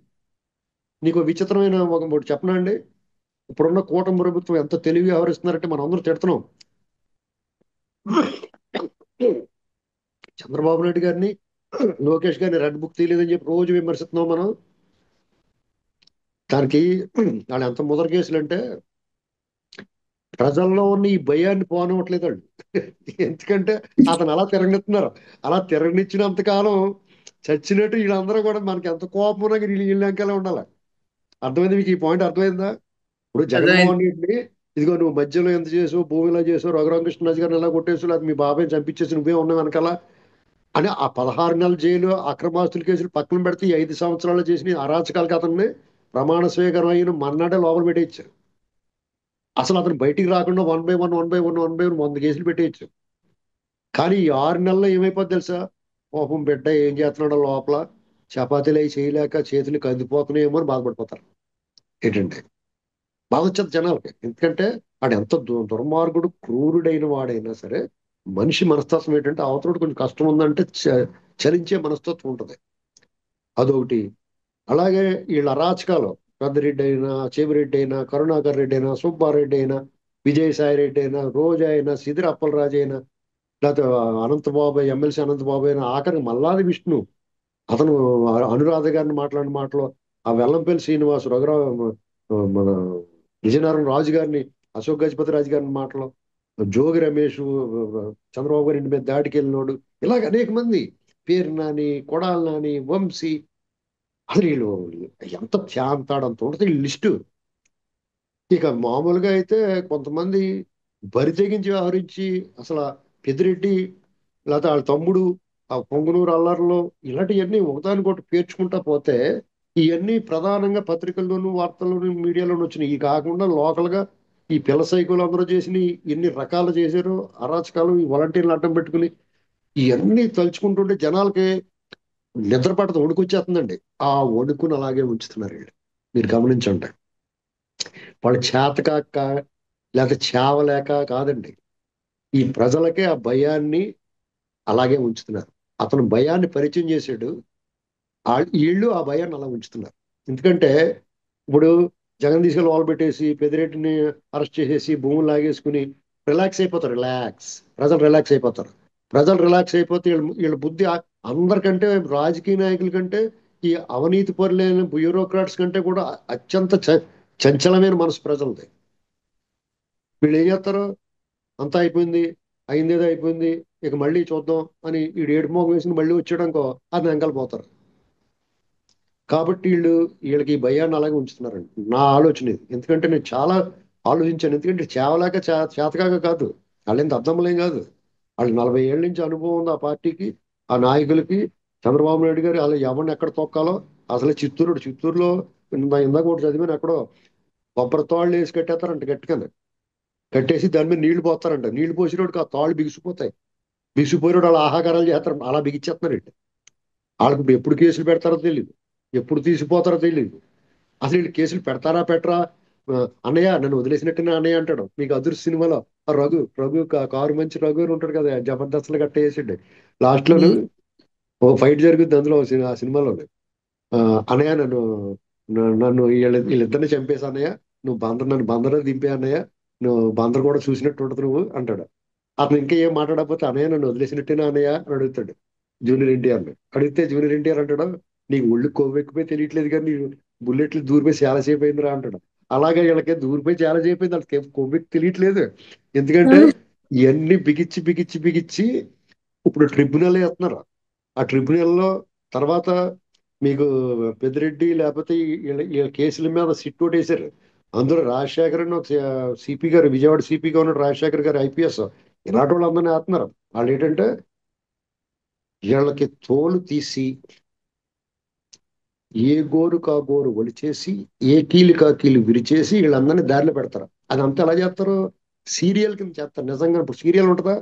నీకు విచిత్రమైన ఒకటి చెప్పనా అండి. ఇప్పుడున్న కూటమి ప్రభుత్వం ఎంత తెలివి వ్యవహరిస్తున్నారంటే మనం అందరూ తిడుతున్నాం చంద్రబాబు నాయుడు గారిని, లోకేష్ గారిని రెడ్ బుక్ తీయలేదని చెప్పి రోజు విమర్శిస్తున్నాం మనం. దానికి వాళ్ళు ఎంత ముదర కేసులు అంటే, ప్రజల్లో ఉన్న ఈ భయాన్ని పోనివ్వట్లేదు వాళ్ళు. ఎందుకంటే అతను అలా తిరగనిస్తున్నారు. అలా తిరగనిచ్చినంత కాలం చచ్చినట్టు వీళ్ళందరూ కూడా మనకి ఎంత కోపం ఉన్నా వీళ్ళంకెలా ఉండాలి. అర్థమైంది మీకు? ఈ పాయింట్ అర్థమైందా? ఇప్పుడు జగన్మోహన్ రెడ్డి, ఇదిగో నువ్వు మధ్యలో ఎంత చేసావు, భూమిలో చేసావు, రఘురామకృష్ణరాజు గారిని ఎలా కొట్టేసావు, లేదా మీ బాబాయ్ చంపించేసి నువ్వే ఉన్నావు వెనకాల అని ఆ 16 నెలల జైలు, అక్రమాస్తుల కేసులు పక్కన పెడితే ఈ 5 సంవత్సరాలు చేసిన అరాచకాలకి అతన్ని ప్రమాణ స్వీకారం అయిన మన్నాడే లోపల పెట్టేయచ్చు. అసలు అతను బయటికి రాకుండా 1/1 కేసులు పెట్టేయచ్చు. కానీ ఈ 6 నెలల్లో ఏమైపోద్ది తెలుసా? పాపం బిడ్డ ఏం చేస్తున్నాడో లోపల, చపాతీలు అవి చేయలేక చేతులు కందిపోతున్నాయేమో అని బాధపడిపోతారు. ఏంటంటే బాధ వచ్చేది జనాలకి. ఎందుకంటే వాడు ఎంత దుర్మార్గుడు, క్రూరుడైన వాడైనా సరే, మనిషి మనస్తత్వం ఏంటంటే అవతల కొంచెం కష్టం ఉందంటే చలించే మనస్తత్వం ఉంటుంది. అదొకటి. అలాగే వీళ్ళ అరాచకాలు, పెద్దరెడ్డి అయినా, చెవిరెడ్డి అయినా, కరుణాకర్ రెడ్డి అయినా, సుబ్బారెడ్డి అయినా, విజయసాయి రెడ్డి అయినా, రోజా అయినా, సిదిరి అప్పలరాజు అయినా, లేకపోతే అనంతబాబు, ఎమ్మెల్సీ అనంతబాబు అయినా, ఆఖరికి మల్లాది విష్ణు, అతను అనురాధ గారిని మాట్లాడిన మాటలు, ఆ వెల్లంపల్లి శ్రీనివాస్, రఘురావు, మన విజయనగరం రాజు గారిని, అశోక్ గజపతి రాజు గారిని మాటలు, జోగి రమేష్, చంద్రబాబు గారి ఇంటి మీద దాడికి వెళ్ళినోడు, ఇలాగ అనేక మంది, పేరు నాని, కొడాలి నాని, వంశీ, అసలు వీళ్ళు ఎంత చాంతాడంత ఉంటుంది ఈ లిస్టు. ఇక మామూలుగా అయితే కొంతమంది బరి తెగించి వ్యవహరించి అసలు పెద్దిరెడ్డి, లేకపోతే వాళ్ళ తమ్ముడు, ఆ పొంగునూరు అల్లర్లు, ఇలాంటివన్నీ ఒకదానికొకటి పేర్చుకుంటా పోతే ఇవన్నీ ప్రధానంగా పత్రికల్లోనూ, వార్తల్లోనూ, మీడియాలోనూ వచ్చినాయి. ఇవి కాకుండా లోకల్ గా ఈ పిల్ల సైకోలు అందరూ చేసిన ఎన్ని రకాలు చేశారు అరాచకాలు, ఈ వాలంటీర్లు అడ్డం పెట్టుకుని ఇవన్నీ తలుచుకుంటుంటే జనాలకి నిద్ర పట్టదు, వణుకొచ్చేస్తుందండి. ఆ వణుకుని అలాగే ఉంచుతున్నారు వీళ్ళు. మీరు గమనించండి, వాళ్ళు చేతకాక లేకపోతే చేవలేక కాదండి, ఈ ప్రజలకే ఆ భయాన్ని అలాగే ఉంచుతున్నారు. అతను భయాన్ని పరిచయం చేశాడు, వీళ్ళు ఆ భయాన్ని అలా ఉంచుతున్నారు. ఎందుకంటే ఇప్పుడు జగన్ తీసుకెళ్ళి వాళ్ళు పెట్టేసి పెద్దిరెడ్డిని అరెస్ట్ చేసేసి భూములు లాగేసుకుని రిలాక్స్ అయిపోతారు. ప్రజలు రిలాక్స్ అయిపోతారు. ప్రజలు రిలాక్స్ అయిపోతే వీళ్ళ బుద్ధి అందరికంటే, రాజకీయ నాయకుల కంటే, ఈ అవినీతి పరులైన బ్యూరోక్రాట్స్ కంటే కూడా అత్యంత చంచలమైన మనసు ప్రజలది. వీళ్ళు ఏం చేస్తారు, అంతా అయిపోయింది, అయిందేదో అయిపోయింది, ఇక మళ్ళీ చూద్దాం అని ఈ ఏడు మోగం వేసుకుని మళ్ళీ వచ్చాడనుకో అది వెంకలు పోతారు. కాబట్టి వీళ్ళకి ఈ భయాన్ని అలాగే ఉంచుతున్నారండి, నా ఆలోచన ఇది. ఎందుకంటే నేను చాలా ఆలోచించాను. ఎందుకంటే చేవలేక చేతకాక కాదు, వాళ్ళేంత అర్థంలేం కాదు. వాళ్ళు 40 ఏళ్ళ నుంచి అనుభవం ఉంది ఆ పార్టీకి, ఆ నాయకులకి. చంద్రబాబు నాయుడు గారు అలా ఎవరిని ఎక్కడ తొక్కాలో అసలు చిత్తూరులో ఇందాక ఒకటి చదివాను, ఎక్కడో కొబ్బరి తాళ్ళు వేసి కట్టేస్తారంట గట్టిగా, కట్టేసి దాని మీద నీళ్లు పోతారంట. నీళ్లు పోసినోడికి ఆ తాళ్ళు బిగిసిపోతాయి. బిగిసిపోయినోడు అలా ఆహాకారాలు చేస్తారు, అలా బిగించేస్తున్నారంట. వాళ్ళకి ఎప్పుడు కేసులు పెడతారో తెలియదు, ఎప్పుడు తీసిపోతారో తెలియదు. అసలు వీళ్ళు కేసులు పెడతారా పెట్టరా. అన్నయ్య నన్ను వదిలేసినట్టునే అన్నయ్య అంటాడు. మీకు అదురు సినిమాలో ఆ రఘు కారు మంచి రఘు అని ఉంటాడు కదా, జబర్దస్త్ గట్ట వేసిండే. లాస్ట్ లోను ఓ ఫైట్ జరుగుద్ది అందులో, ఆ సినిమాలో ఆ, అన్నయ్య నన్ను వీళ్ళిద్దరిని చంపేసి అన్నయ్య, నన్ను బందర్ దింపే అన్నయ్య, నువ్వు బందర్ కూడా చూసినట్టు ఉంటుంది నువ్వు అంటాడు. అతను ఇంకా ఏం మాట్లాడకపోతే అన్నయ్య నన్ను వదిలేసినట్టేనా అన్నయ్య అని అడుగుతాడు జూనియర్ ఎన్టీఆర్. అడిగితే జూనియర్ ఎన్టీఆర్ అంటాడు, నీకు ఒళ్ళు కొవ్వెక్కిపోయి తెలియట్లేదు కానీ నీకు బుల్లెట్లు దూరిపోయి చాలాసేపు అయిందిరా అంటాడు. అలాగే వీళ్ళకి దూరిపోయి చాలా సేపు అయింది, వాళ్ళకి కొవ్వెక్కి తెలియట్లేదు. ఎందుకంటే ఇవన్నీ బిగిచ్చి బిగిచ్చి బిగిచ్చి ఇప్పుడు ట్రిబ్యునల్ వేస్తున్నారు. ఆ ట్రిబ్యునల్లో తర్వాత మీకు పెద్దిరెడ్డి లేకపోతే వీళ్ళ కేసుల మీద సిట్ ఒకటి వేశారు. అందులో రాజశేఖర్ అని ఒక సిపి గారు, విజయవాడ సిపిగా ఉన్నాడు రాజశేఖర్ గారు, ఐపీఎస్. ఇలాంటి వాళ్ళు అందరినీ వేస్తున్నారు. వాళ్ళు ఏంటంటే వీళ్ళకి తోలు తీసి ఏ గోరుకా గోరు ఒలిచేసి ఏ కీలుకా కీలు విరిచేసి వీళ్ళందరినీ దారిలో పెడతారు. అదంతా ఎలా చేస్తారు, సీరియల్ కింద చేస్తారు. నిజంగా ఇప్పుడు సీరియల్ ఉంటుందా,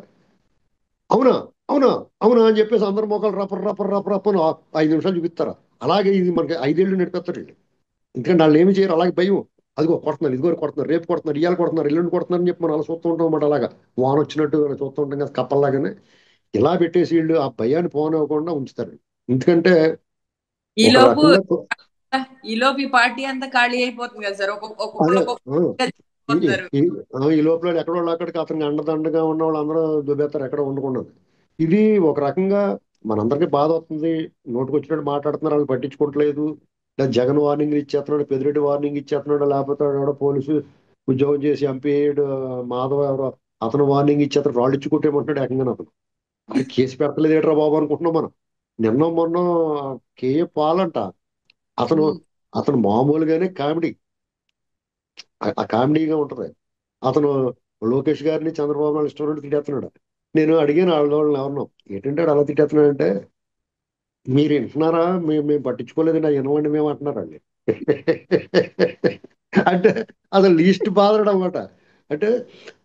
అవునా అవునా అవునా అని చెప్పేసి అందరు మొక్కలు రప్పర్ రప్పర్ రప్పర్ రప్పని 5 నిమిషాలు చూపిస్తారు. అలాగే ఇది మనకి 5 ఏళ్ళు నడిపేస్తారు వీళ్ళు. ఎందుకంటే వాళ్ళు ఏమి చేయరు, అలాగే భయం. అదిగో కొడుతున్నారు, ఇదిగో కొడుతున్నారు, రేపు కొడుతున్నారు, ఇవాళ కొడుతున్నారు, ఎల్లుండి కొడుతున్నారు అని చెప్పి మనం అలా చూస్తూ ఉంటాం అన్నమాట. అలాగా వాన వచ్చినట్టు చూస్తూ ఉంటాం కదా కప్పల్లాగానే. ఇలా పెట్టేసి వీళ్ళు ఆ భయాన్ని పోనివ్వకుండా ఉంచుతారు. ఎందుకంటే ఈ ఒక లోపు రకంగా ఈ లోపు ఈ పార్టీ అంతా ఖాళీ అయిపోతుంది కదా సార్, అదే ఒక్కొక్కరు ఆ, ఈ ఒక్కొక్కరు. ఈ ఈ లోపల ఎక్కడో అక్కడికి అతనికి అండదండగా ఉన్న వాళ్ళు అందరూ దుబ్బేస్తారు, ఎక్కడ ఉండకున్నది. ఇది ఒక రకంగా మనందరికీ బాధ వస్తుంది. నోటికి వచ్చినట్టు మాట్లాడుతున్నారు, వాళ్ళు పట్టించుకోవట్లేదు. లేదా జగన్ వార్నింగ్ ఇచ్చేస్తున్నాడు, పెద్దిరెడ్డి వార్నింగ్ ఇచ్చేస్తున్నాడు, లేకపోతే ఎవడో పోలీసు ఉద్యోగం చేసి ఎంపీ మాధవ ఎవరో అతను వార్నింగ్ ఇచ్చేస్తాడు, రాళ్ళు ఇచ్చి కొట్టేయమంటున్నాడు ఏకంగా. అతను అది కేసు పెట్టలేదు ఏట్రా బాబు అనుకుంటున్నాం మనం. నిన్న మొన్న కేఏ పాలంట, అతను ఉమ్. అతను మామూలుగానే కామెడీ, ఆ కామెడీగా ఉంటది. అతను లోకేష్ గారిని చంద్రబాబు నాయుడు ఇష్టం తిట్టేస్తున్నాడు. నేను అడిగాను వాళ్ళని ఎవరినో, ఏంటంటే వాడు అలా తిట్టేస్తున్నాడంటే, మీరు వింటున్నారా, మేము పట్టించుకోలేదండి అది వినవండి మేము అంటున్నారండి. అంటే అసలు లీస్ట్ బాధడు అనమాట. అంటే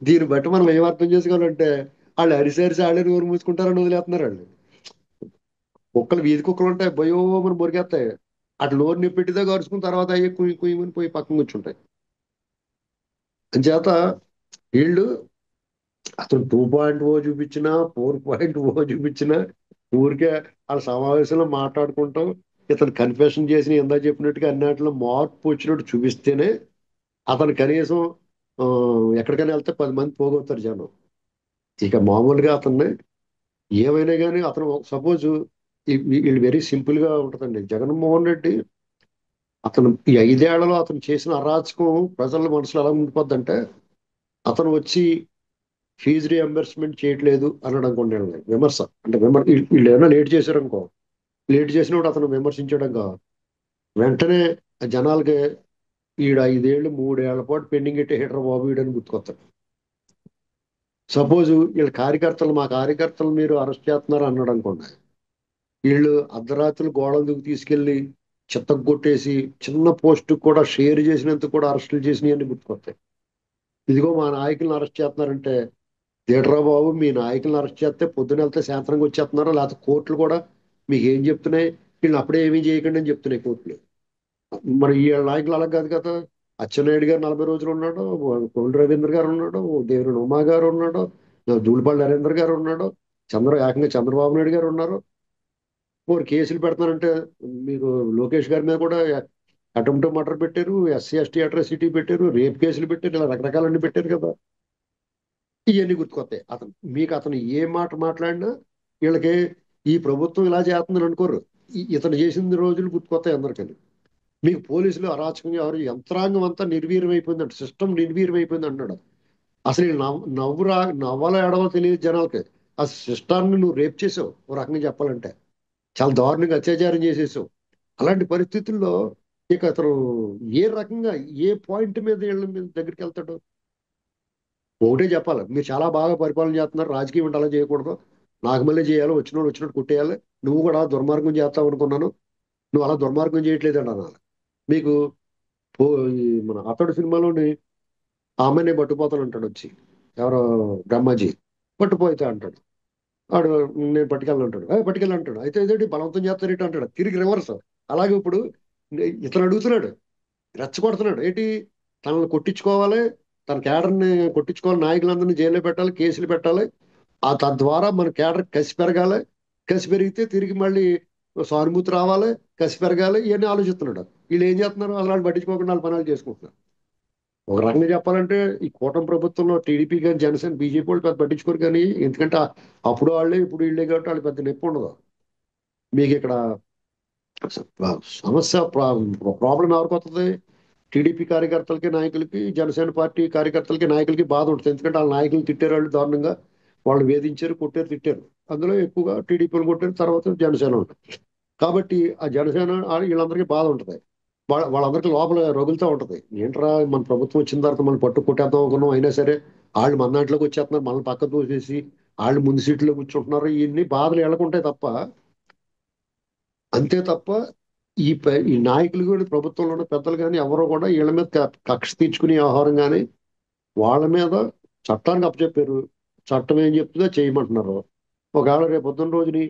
దీన్ని బట్టి మనం ఏం అర్థం చేసుకోవాలంటే వాళ్ళు అరిసి వాళ్ళే నోరు మూసుకుంటారని వదిలేస్తున్నారు వాళ్ళు. కుక్కలు, వీధి కుక్కలు ఉంటాయి, భయో మనం బొరికేస్తాయి. అట్లా నోరు నిప్పెట్టిదే కరుచుకున్న తర్వాత అయ్యే కుయ్యి కుయ్యమని పోయి పక్కన కూర్చుంటాయి. అంచేత వీళ్ళు అసలు 2.0 చూపించినా 4.0 చూపించినా ఊరికే వాళ్ళ సమావేశంలో మాట్లాడుకుంటాం. ఇతను కన్ఫెషన్ చేసిన ఇందా చెప్పినట్టుగా అన్నిటిలో మార్పు వచ్చినట్టు చూపిస్తేనే అతను కనీసం ఆ, ఎక్కడికైనా వెళ్తే 10 మంది పోగొడతారు జనం. ఇక మామూలుగా అతన్ని ఏమైనా కానీ అతను సపోజ్ వీళ్ళు వెరీ సింపుల్ గా ఉంటుందండి. జగన్మోహన్ రెడ్డి అతను ఈ 5 ఏళ్లలో అతను చేసిన అరాచకం ప్రజల మనసులో ఎలా ఉండిపోద్దంటే, అతను వచ్చి ఫీజు రియంబర్స్మెంట్ చేయట్లేదు అన్నాడు అనుకోండి, విమర్శ అంటే వీళ్ళు ఏమైనా లేట్ చేశారనుకో, లేట్ చేసినప్పుడు అతను విమర్శించడం వెంటనే ఆ జనాలకి ఈడు 5 ఏళ్ళు 3 ఏళ్ల పాటు పెండింగ్ ఎట్టే హీటర్ బాబు వీడని గుర్తుకొస్తాడు. సపోజ్ వీళ్ళ కార్యకర్తలు, మా కార్యకర్తలు మీరు అరెస్ట్ చేస్తున్నారు అన్నాడు అనుకోండి, వీళ్ళు అర్ధరాత్రులు గోడల దిగు తీసుకెళ్లి చిత్తగొట్టేసి చిన్న పోస్ట్ కూడా షేర్ చేసినందుకు కూడా అరెస్టులు చేసినవన్నీ గుర్తుకొస్తాయి. ఇదిగో మా నాయకులను అరెస్ట్ చేస్తున్నారంటే, థియేటరా బాబు మీ నాయకులను అరెస్ట్ చేస్తే పొద్దున వెళ్తే సాయంత్రంగా వచ్చేస్తున్నారో, లేకపోతే కోర్టులు కూడా మీకు ఏం చెప్తున్నాయి, వీళ్ళని అప్పుడే ఏమీ చేయకండి అని చెప్తున్నాయి కోర్టులు. మరి ఈ నాయకులు అలా కాదు కదా. అచ్చెన్నాయుడు గారు 40 రోజులు ఉన్నాడు, కోల్ రవీంద్ర గారు ఉన్నాడు, దేవినేని ఉమా గారు ఉన్నాడు, ధూళిపాళ నరేంద్ర గారు ఉన్నాడు, ఏకంగా చంద్రబాబు నాయుడు గారు ఉన్నారు. మరి కేసులు పెడతానంటే మీకు లోకేష్ గారి మీద కూడా అటెంప్ట్ మర్డర్ పెట్టారు, ఎస్సీ ఎస్టీ అట్రాసిటీ పెట్టారు, రేప్ కేసులు పెట్టారు, ఇలా రకరకాలన్నీ పెట్టారు కదా. ఇవన్నీ గుర్తుకొస్తాయి. అతను ఏ మాట మాట్లాడినా వీళ్ళకి ఈ ప్రభుత్వం ఇలా చేస్తుందని అనుకోరు. ఇతను చేసిన రోజులు గుర్తుకొస్తాయి అందరికీ. మీకు పోలీసులు అరాచకంగా ఎవరు యంత్రాంగం అంతా నిర్వీర్యం అయిపోయిందంట, సిస్టమ్ నిర్వీర్యం అయిపోయింది అంటున్నాడు. అసలు ఈ నవ్వాలో ఏడవో తెలియదు జనాలకి. ఆ సిస్టాన్ని నువ్వు రేప్ చేసావు ఓ రకంగా చెప్పాలంటే, చాలా దారుణంగా అత్యాచారం చేసేసావు. అలాంటి పరిస్థితుల్లో ఇక అతను ఏ రకంగా ఏ పాయింట్ మీద వీళ్ళ మీద దగ్గరికి వెళ్తాడు? ఒకటే చెప్పాలి, మీరు చాలా బాగా పరిపాలన చేస్తున్నారు, రాజకీయం అంటే అలా చేయకూడదు, నాకు మళ్ళీ చేయాలి, వచ్చినట్టు కొట్టేయాలి, నువ్వు కూడా దుర్మార్గం చేస్తావు అనుకున్నాను, నువ్వు అలా దుర్మార్గం చేయట్లేదండి అనాలి. మీకు ఈ మన అతడు సినిమాలోని ఆమెనే పట్టుపోతాను అంటాడు వచ్చి, ఎవరో బ్రహ్మాజీ పట్టుపోతే అంటాడు, వాడు నేను పట్టుకెళ్ళను అంటాడు, పట్టుకెళ్ళి అంటాడు, అయితే ఇదేంటి బలవంతం చేస్తారు ఇటు అంటాడు, తిరిగి రివర్స్. అలాగే ఇప్పుడు ఇతను అడుగుతున్నాడు, రెచ్చగొడుతున్నాడు ఏంటి, తనను కొట్టించుకోవాలి, తన కేడర్ని కొట్టించుకోవాలి, నాయకులందరినీ జైల్లో పెట్టాలి, కేసులు పెట్టాలి, తద్వారా మన కేడర్ కసి పెరగాలి, కసి పెరిగితే తిరిగి మళ్ళీ సానుభూతి రావాలి, కసి పెరగాలి, ఇవన్నీ ఆలోచిస్తున్నాడు. వీళ్ళు ఏం చేస్తున్నారు, అసలు పట్టించుకోకుండా వాళ్ళ పనులు చేసుకుంటున్నారు. ఒక రకంగా చెప్పాలంటే ఈ కూటమి ప్రభుత్వంలో టీడీపీ కానీ జనసేన బీజేపీ వాళ్ళు పెద్ద పట్టించుకోరు, కానీ ఎందుకంటే అప్పుడు వాళ్ళే ఇప్పుడు వీళ్ళే కాబట్టి వాళ్ళు పెద్ద నొప్పి ఉండదు. మీకు ఇక్కడ సమస్య ప్రాబ్లం ఎవరికి వస్తుంది? టీడీపీ కార్యకర్తలకి నాయకులకి, జనసేన పార్టీ కార్యకర్తలకి నాయకులకి బాధ ఉంటుంది. ఎందుకంటే వాళ్ళ నాయకులు తిట్టారు, వాళ్ళు దారుణంగా వాళ్ళు వేధించారు, కొట్టారు, తిట్టారు. అందులో ఎక్కువగా టీడీపీలు కొట్టారు, తర్వాత జనసేన ఉంటుంది. కాబట్టి ఆ జనసేన వీళ్ళందరికీ బాధ ఉంటుంది. వాళ్ళందరికీ లోపల రగులుతూ ఉంటది, ఏంట్రా మన ప్రభుత్వం వచ్చిన తర్వాత మనం పట్టు కొట్టేద్దాం అనుకున్నాం, అయినా సరే వాళ్ళు మన దాంట్లోకి వచ్చేస్తున్నారు, మనల్ని పక్క తోసేసి వాళ్ళు ముందు సీట్లో కూర్చుంటున్నారు, ఇన్ని బాధలు ఎళ్ళకుంటాయి తప్ప. అంతే తప్ప ఈ నాయకులు కూడా, ప్రభుత్వంలో ఉన్న పెద్దలు కానీ ఎవరో కూడా వీళ్ళ మీద కక్ష తీర్చుకునే వ్యవహారం కానీ, వాళ్ళ మీద చట్టానికి అప్పచెప్పారు, చట్టం ఏం చెప్తుందో చేయమంటున్నారు. ఒకవేళ రేపు పొద్దున్న రోజుని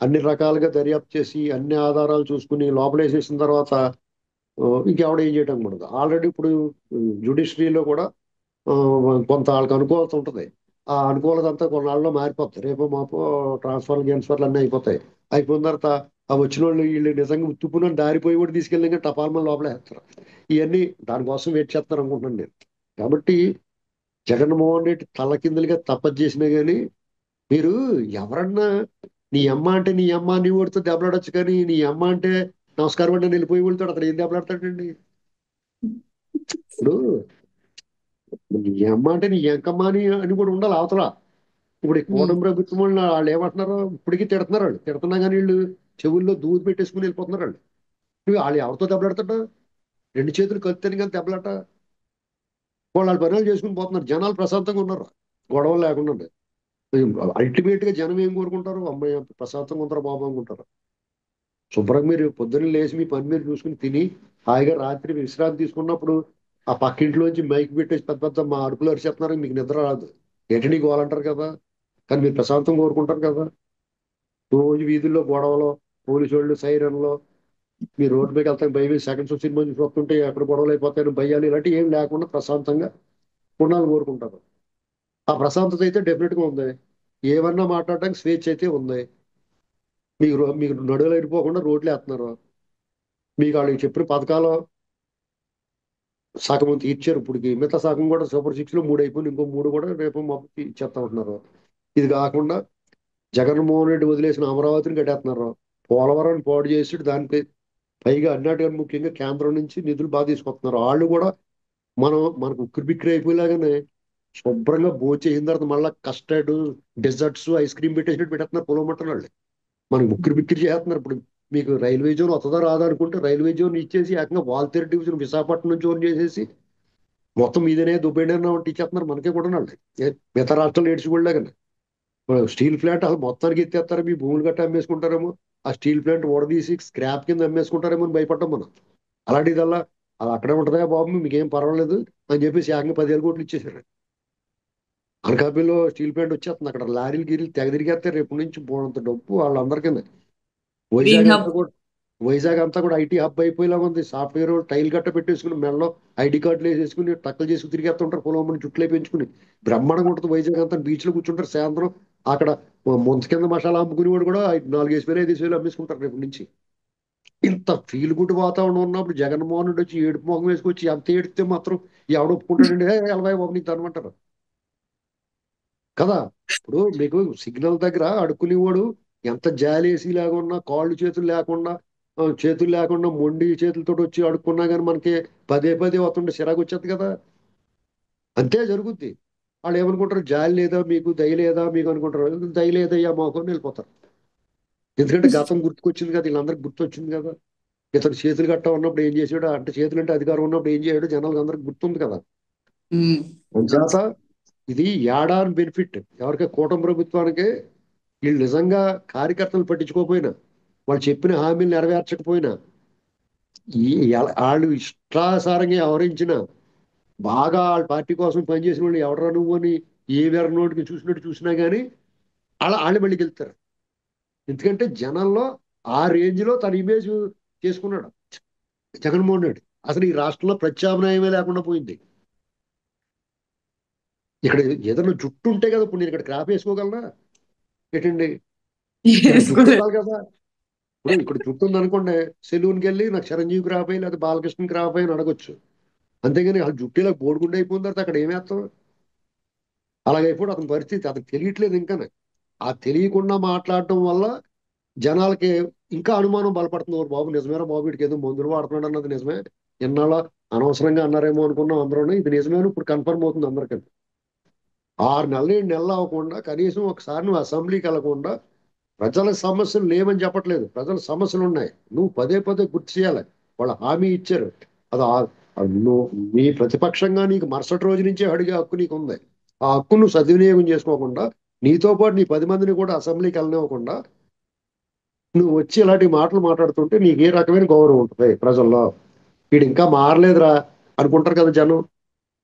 అన్ని రకాలుగా దర్యాప్తు చేసి అన్ని ఆధారాలు చూసుకుని లోపలేసేసిన తర్వాత ఇంకెవడ ఏం చేయడం ఉండదు. ఆల్రెడీ ఇప్పుడు జ్యుడిషియరీలో కూడా ఆ, కొంత వాళ్ళకి అనుకూలత ఉంటుంది. ఆ అనుకూలత అంతా కొన్నాళ్ళలో మారిపోతుంది, రేపు మాపో ట్రాన్స్ఫర్లు అన్నీ అయిపోతాయి. అయిపోయిన తర్వాత ఆ వచ్చిన వాళ్ళు వీళ్ళు నిజంగా ఉత్తుపున దారిపోయి కూడా తీసుకెళ్ళి టపాల్మని లోపలేస్తారు. ఇవన్నీ దానికోసం వెయిట్ చేస్తారు అనుకుంటున్నాను నేను. కాబట్టి జగన్మోహన్ రెడ్డి తలకిందులుగా తపస్సు చేసినా కానీ, మీరు ఎవరన్నా నీ అమ్మ అంటే నీ అమ్మ నీ ఓడితో దెబ్బలాడొచ్చు, కానీ నీ అమ్మ అంటే నమస్కారం అంటే వెళ్ళిపోయి వెళ్తాడు, అక్కడ ఏం దెబ్బలాడతాడండి? ఇప్పుడు నీ అమ్మ అంటే నీ ఎంకమ్మ అని కూడా ఉండాలి అవతల. ఇప్పుడు ఈ ఉమ్. కూటమి ప్రభుత్వం వాళ్ళు ఏమంటున్నారు, ఇప్పటికీ తిడుతున్నారు, వాళ్ళు తిడుతున్నా కానీ వీళ్ళు చెవుల్లో దూది పెట్టేసుకుని వెళ్ళిపోతున్నారు వాళ్ళు. నువ్వు వాళ్ళు ఎవరితో దెబ్బలాడతాడు? 2 చేతులు కలిస్తేనే కానీ దెబ్బలాట. వాళ్ళ పనులు చేసుకుని పోతున్నారు, జనాలు ప్రశాంతంగా ఉన్నారు, గొడవలు లేకుండా. అల్టిమేట్ గా జనం ఏం కోరుకుంటారు, అమ్మాయి ప్రశాంతంగా ఉంటారు, బాబు అనుకుంటారు. శుభ్రంగా మీరు పొద్దున్న లేచి మీ పని మీరు చూసుకుని తిని హాయిగా రాత్రి విశ్రాంతి తీసుకున్నప్పుడు ఆ పక్కింట్లోంచి మైక్ పెట్టేసి పెద్ద పెద్ద మా అడుపులు అరిచేస్తున్నారు, మీకు నిద్ర రాదు, ఎటనీ గోలంటారు కదా. కానీ మీరు ప్రశాంతం కోరుకుంటారు కదా. రోజు వీధుల్లో గొడవలు, పోలీసు వాళ్ళు సైరన్లో, మీ రోడ్డు మీద వెళ్తాను భయం, సెకండ్స్ సినిమా చూసి వస్తుంటే ఎక్కడ గొడవలు అయిపోతాయని భయాలు ఇలాంటివి ఏం లేకుండా ప్రశాంతంగా ఉండాలని కోరుకుంటారు. ఆ ప్రశాంతత అయితే డెఫినెట్ గా ఉంది, ఏమన్నా మాట్లాడడానికి స్వేచ్ఛ అయితే ఉంది. మీకు నడువులు అయిపోకుండా రోడ్లు వేస్తున్నారు. మీకు వాళ్ళు చెప్పిన పథకాలు సగం తీర్చారు. ఇప్పటికి మిగతా సగం కూడా సూపర్ సిక్స్ లో 3 అయిపోయింది. ఇంకో 3 కూడా రేపు మాపు ఇచ్చేస్తా ఉంటున్నారు. ఇది కాకుండా జగన్మోహన్ రెడ్డి వదిలేసిన అమరావతిని కట్టేస్తున్నారు. పోలవరాన్ని పాడు చేసి దానికి పైగా అన్నిటికన్నా ముఖ్యంగా కేంద్రం నుంచి నిధులు బాగా తీసుకొస్తున్నారు. వాళ్ళు కూడా మనకు ఉక్కిరి బిక్కిరి అయిపోయేలాగానే శుభ్రంగా భోంచేసిన తర్వాత మళ్ళీ కస్టర్డ్, డెజర్ట్స్, ఐస్ క్రీమ్ పెట్టేసినట్టు పెట్టేస్తున్నారు పొలమంటారు వాళ్ళు. మనకి ఉక్కిరి బిక్కిరి చేస్తున్నారు. ఇప్పుడు మీకు రైల్వే జోన్ వస్తుందా రాదా అనుకుంటే రైల్వే జోన్ ఇచ్చేసి ఏకంగా వాల్తేరు డివిజన్ విశాఖపట్నం జోన్ చేసేసి మొత్తం మీదనే దుబ్బేడన్నా ఇచ్చేస్తున్నారు మనకే కూడా వాళ్ళు. మిగతా రాష్ట్రాలు ఏడ్చుకోలేక స్టీల్ ప్లాంట్ అసలు మొత్తానికి ఎత్తేస్తారు, మీ భూములు గట్ట అమ్మేసుకుంటారేమో, ఆ స్టీల్ ప్లాంట్ ఓడదీసి స్క్రాప్ కింద అమ్మేసుకుంటారేమో అని భయపడ్డాం మనం. అలాంటిదల్లా అది అక్కడే ఉంటుందా బాబు మీకేం పర్వాలేదు అని చెప్పేసి ఏకంగా 10,000 కోట్లు ఇచ్చేసారు. అనకాపల్లిలో స్టీల్ ప్లాంట్ వచ్చేస్తుంది, అక్కడ లారీలు గీరీలు తెగ తిరిగేస్తే రేపు నుంచి పోనంత డబ్బు వాళ్ళందరికీ. గ్రీన్ వైజాగ్ అంతా హబ్. కూడా వైజాగ్ అంతా కూడా ఐటీ హబ్ అయిపోయేలా ఉంది. సాఫ్ట్వేర్ టైల్ గట్ట పెట్టేసుకుని మెడలో ఐడి కార్డులు వేసేసుకుని టక్కలు చేసుకుని తిరిగేస్తుంటారు పొలం చుట్లే పెంచుకుని. బ్రహ్మాండంగా ఉంటుంది వైజాగ్ అంతా. బీచ్ లో కూర్చుంటారు సాయంత్రం అక్కడ. ముంత కింద మసాలా అమ్ముకుని వాడు కూడా 4,000 5,000 అమ్మేసుకుంటారు రేపు నుంచి. ఇంత ఫీల్ గుడ్ వాతావరణం ఉన్నప్పుడు జగన్మోహన్ రెడ్డి వచ్చి ఏడుపు మొహం వేసుకొచ్చి ఎంత ఏడితే మాత్రం ఎవడ ఒప్పుకుంటాడండి, ఎలవాయి బాబు నీకు అనమంటారు కదా. ఇప్పుడు మీకు సిగ్నల్ దగ్గర అడుక్కునేవాడు ఎంత జాలేసి లేకుండా కాళ్ళు చేతులు లేకుండా చేతులు లేకుండా మొండి చేతులతో వచ్చి అడుక్కున్నా కానీ మనకి పదే పదే వస్తుంటే చిరాకు వచ్చేది కదా. అంతే జరుగుద్ది. వాళ్ళు ఏమనుకుంటారు, జాలి లేదా మీకు, దయ లేదా మీకు అనుకుంటారు. దయ లేదయ్యా మాకు అని వెళ్ళిపోతారు. ఎందుకంటే గతం గుర్తుకొచ్చింది కదా, వీళ్ళందరికి గుర్తొచ్చింది కదా. ఇతను చేతులు గట్టా ఉన్నప్పుడు ఏం చేసాడు అంటే, చేతులు అంటే అధికారం ఉన్నప్పుడు ఏం చేయడు జనాలకు అందరికి గుర్తుంది కదా. అంచేత ఇది యాడాన్ బెనిఫిట్ ఎవరికి, కూటమి ప్రభుత్వానికి. వీళ్ళు నిజంగా కార్యకర్తలు పట్టించుకోకపోయినా, వాళ్ళు చెప్పిన హామీలు నెరవేర్చకపోయినా, వాళ్ళు ఇష్టాసారంగా వ్యవహరించిన, బాగా వాళ్ళ పార్టీ కోసం పనిచేసిన వాళ్ళు ఎవడరా నువ్వు అని ఏ వేర నోటికి చూసినట్టు చూసినా కానీ వాళ్ళు మళ్ళీ గెలుస్తారు. ఎందుకంటే జనంలో ఆ రేంజ్ లో తన ఇమేజ్ చేసుకున్నాడు జగన్మోహన్ రెడ్డి. అసలు ఈ రాష్ట్రంలో ప్రత్యామ్నాయమే లేకుండా పోయింది. ఇక్కడ ఏదైనా జుట్టు ఉంటే కదా ఇప్పుడు నేను ఇక్కడ క్రాప్ వేసుకోగలనా ఏంటండి. ఇక్కడ జుట్టు వేసుకోలేదు. ఉండాలి కదా. ఇప్పుడు ఇక్కడ జుట్టు ఉంది అనుకోండి, సెలూన్కి వెళ్ళి నాకు చిరంజీవికి రాపోయి లేదా బాలకృష్ణకి రాపోయి అని అడగొచ్చు. అంతేగాని ఆ జుట్టు ఇలా బోడిగుండి అయిపోయిన తర్వాత అక్కడ ఏమేస్తాం. అలాగైపోయి అతని పరిస్థితి అతనికి తెలియట్లేదు ఇంకా. ఆ తెలియకుండా మాట్లాడటం వల్ల జనాలకి ఇంకా అనుమానం బలపడుతుంది. "ఓ బాబు నిజమేనా బాబు, వీడికి ఏదో మందులు వాడుతున్నాడు అన్నది నిజమే, ఎన్నాళ్ళ అనవసరంగా అన్నారేమో అనుకున్నాం అందరూ, ఇది నిజమే అని ఇప్పుడు కన్ఫర్మ్ అవుతుంది అందరికీ." 6 నెలలు 7 నెలలు అవ్వకుండా కనీసం ఒకసారి నువ్వు అసెంబ్లీకి వెళ్ళకుండా, ప్రజల సమస్యలు లేవని చెప్పట్లేదు, ప్రజల సమస్యలు ఉన్నాయి, నువ్వు పదే పదే గుర్తు చేయాలి. వాళ్ళు హామీ ఇచ్చారు. అది నువ్వు నీ ప్రతిపక్షంగా నీకు మరుసటి రోజు నుంచే అడిగే హక్కు నీకు ఉంది. ఆ హక్కు నువ్వు సద్వినియోగం చేసుకోకుండా, నీతో పాటు నీ 10 మందిని కూడా అసెంబ్లీకి వెళ్ళనివ్వకుండా నువ్వు వచ్చి ఇలాంటి మాటలు మాట్లాడుతుంటే నీకు ఏ రకమైన గౌరవం ఉంటుంది ప్రజల్లో. వీడు ఇంకా మారలేదురా అనుకుంటారు కదా జనం.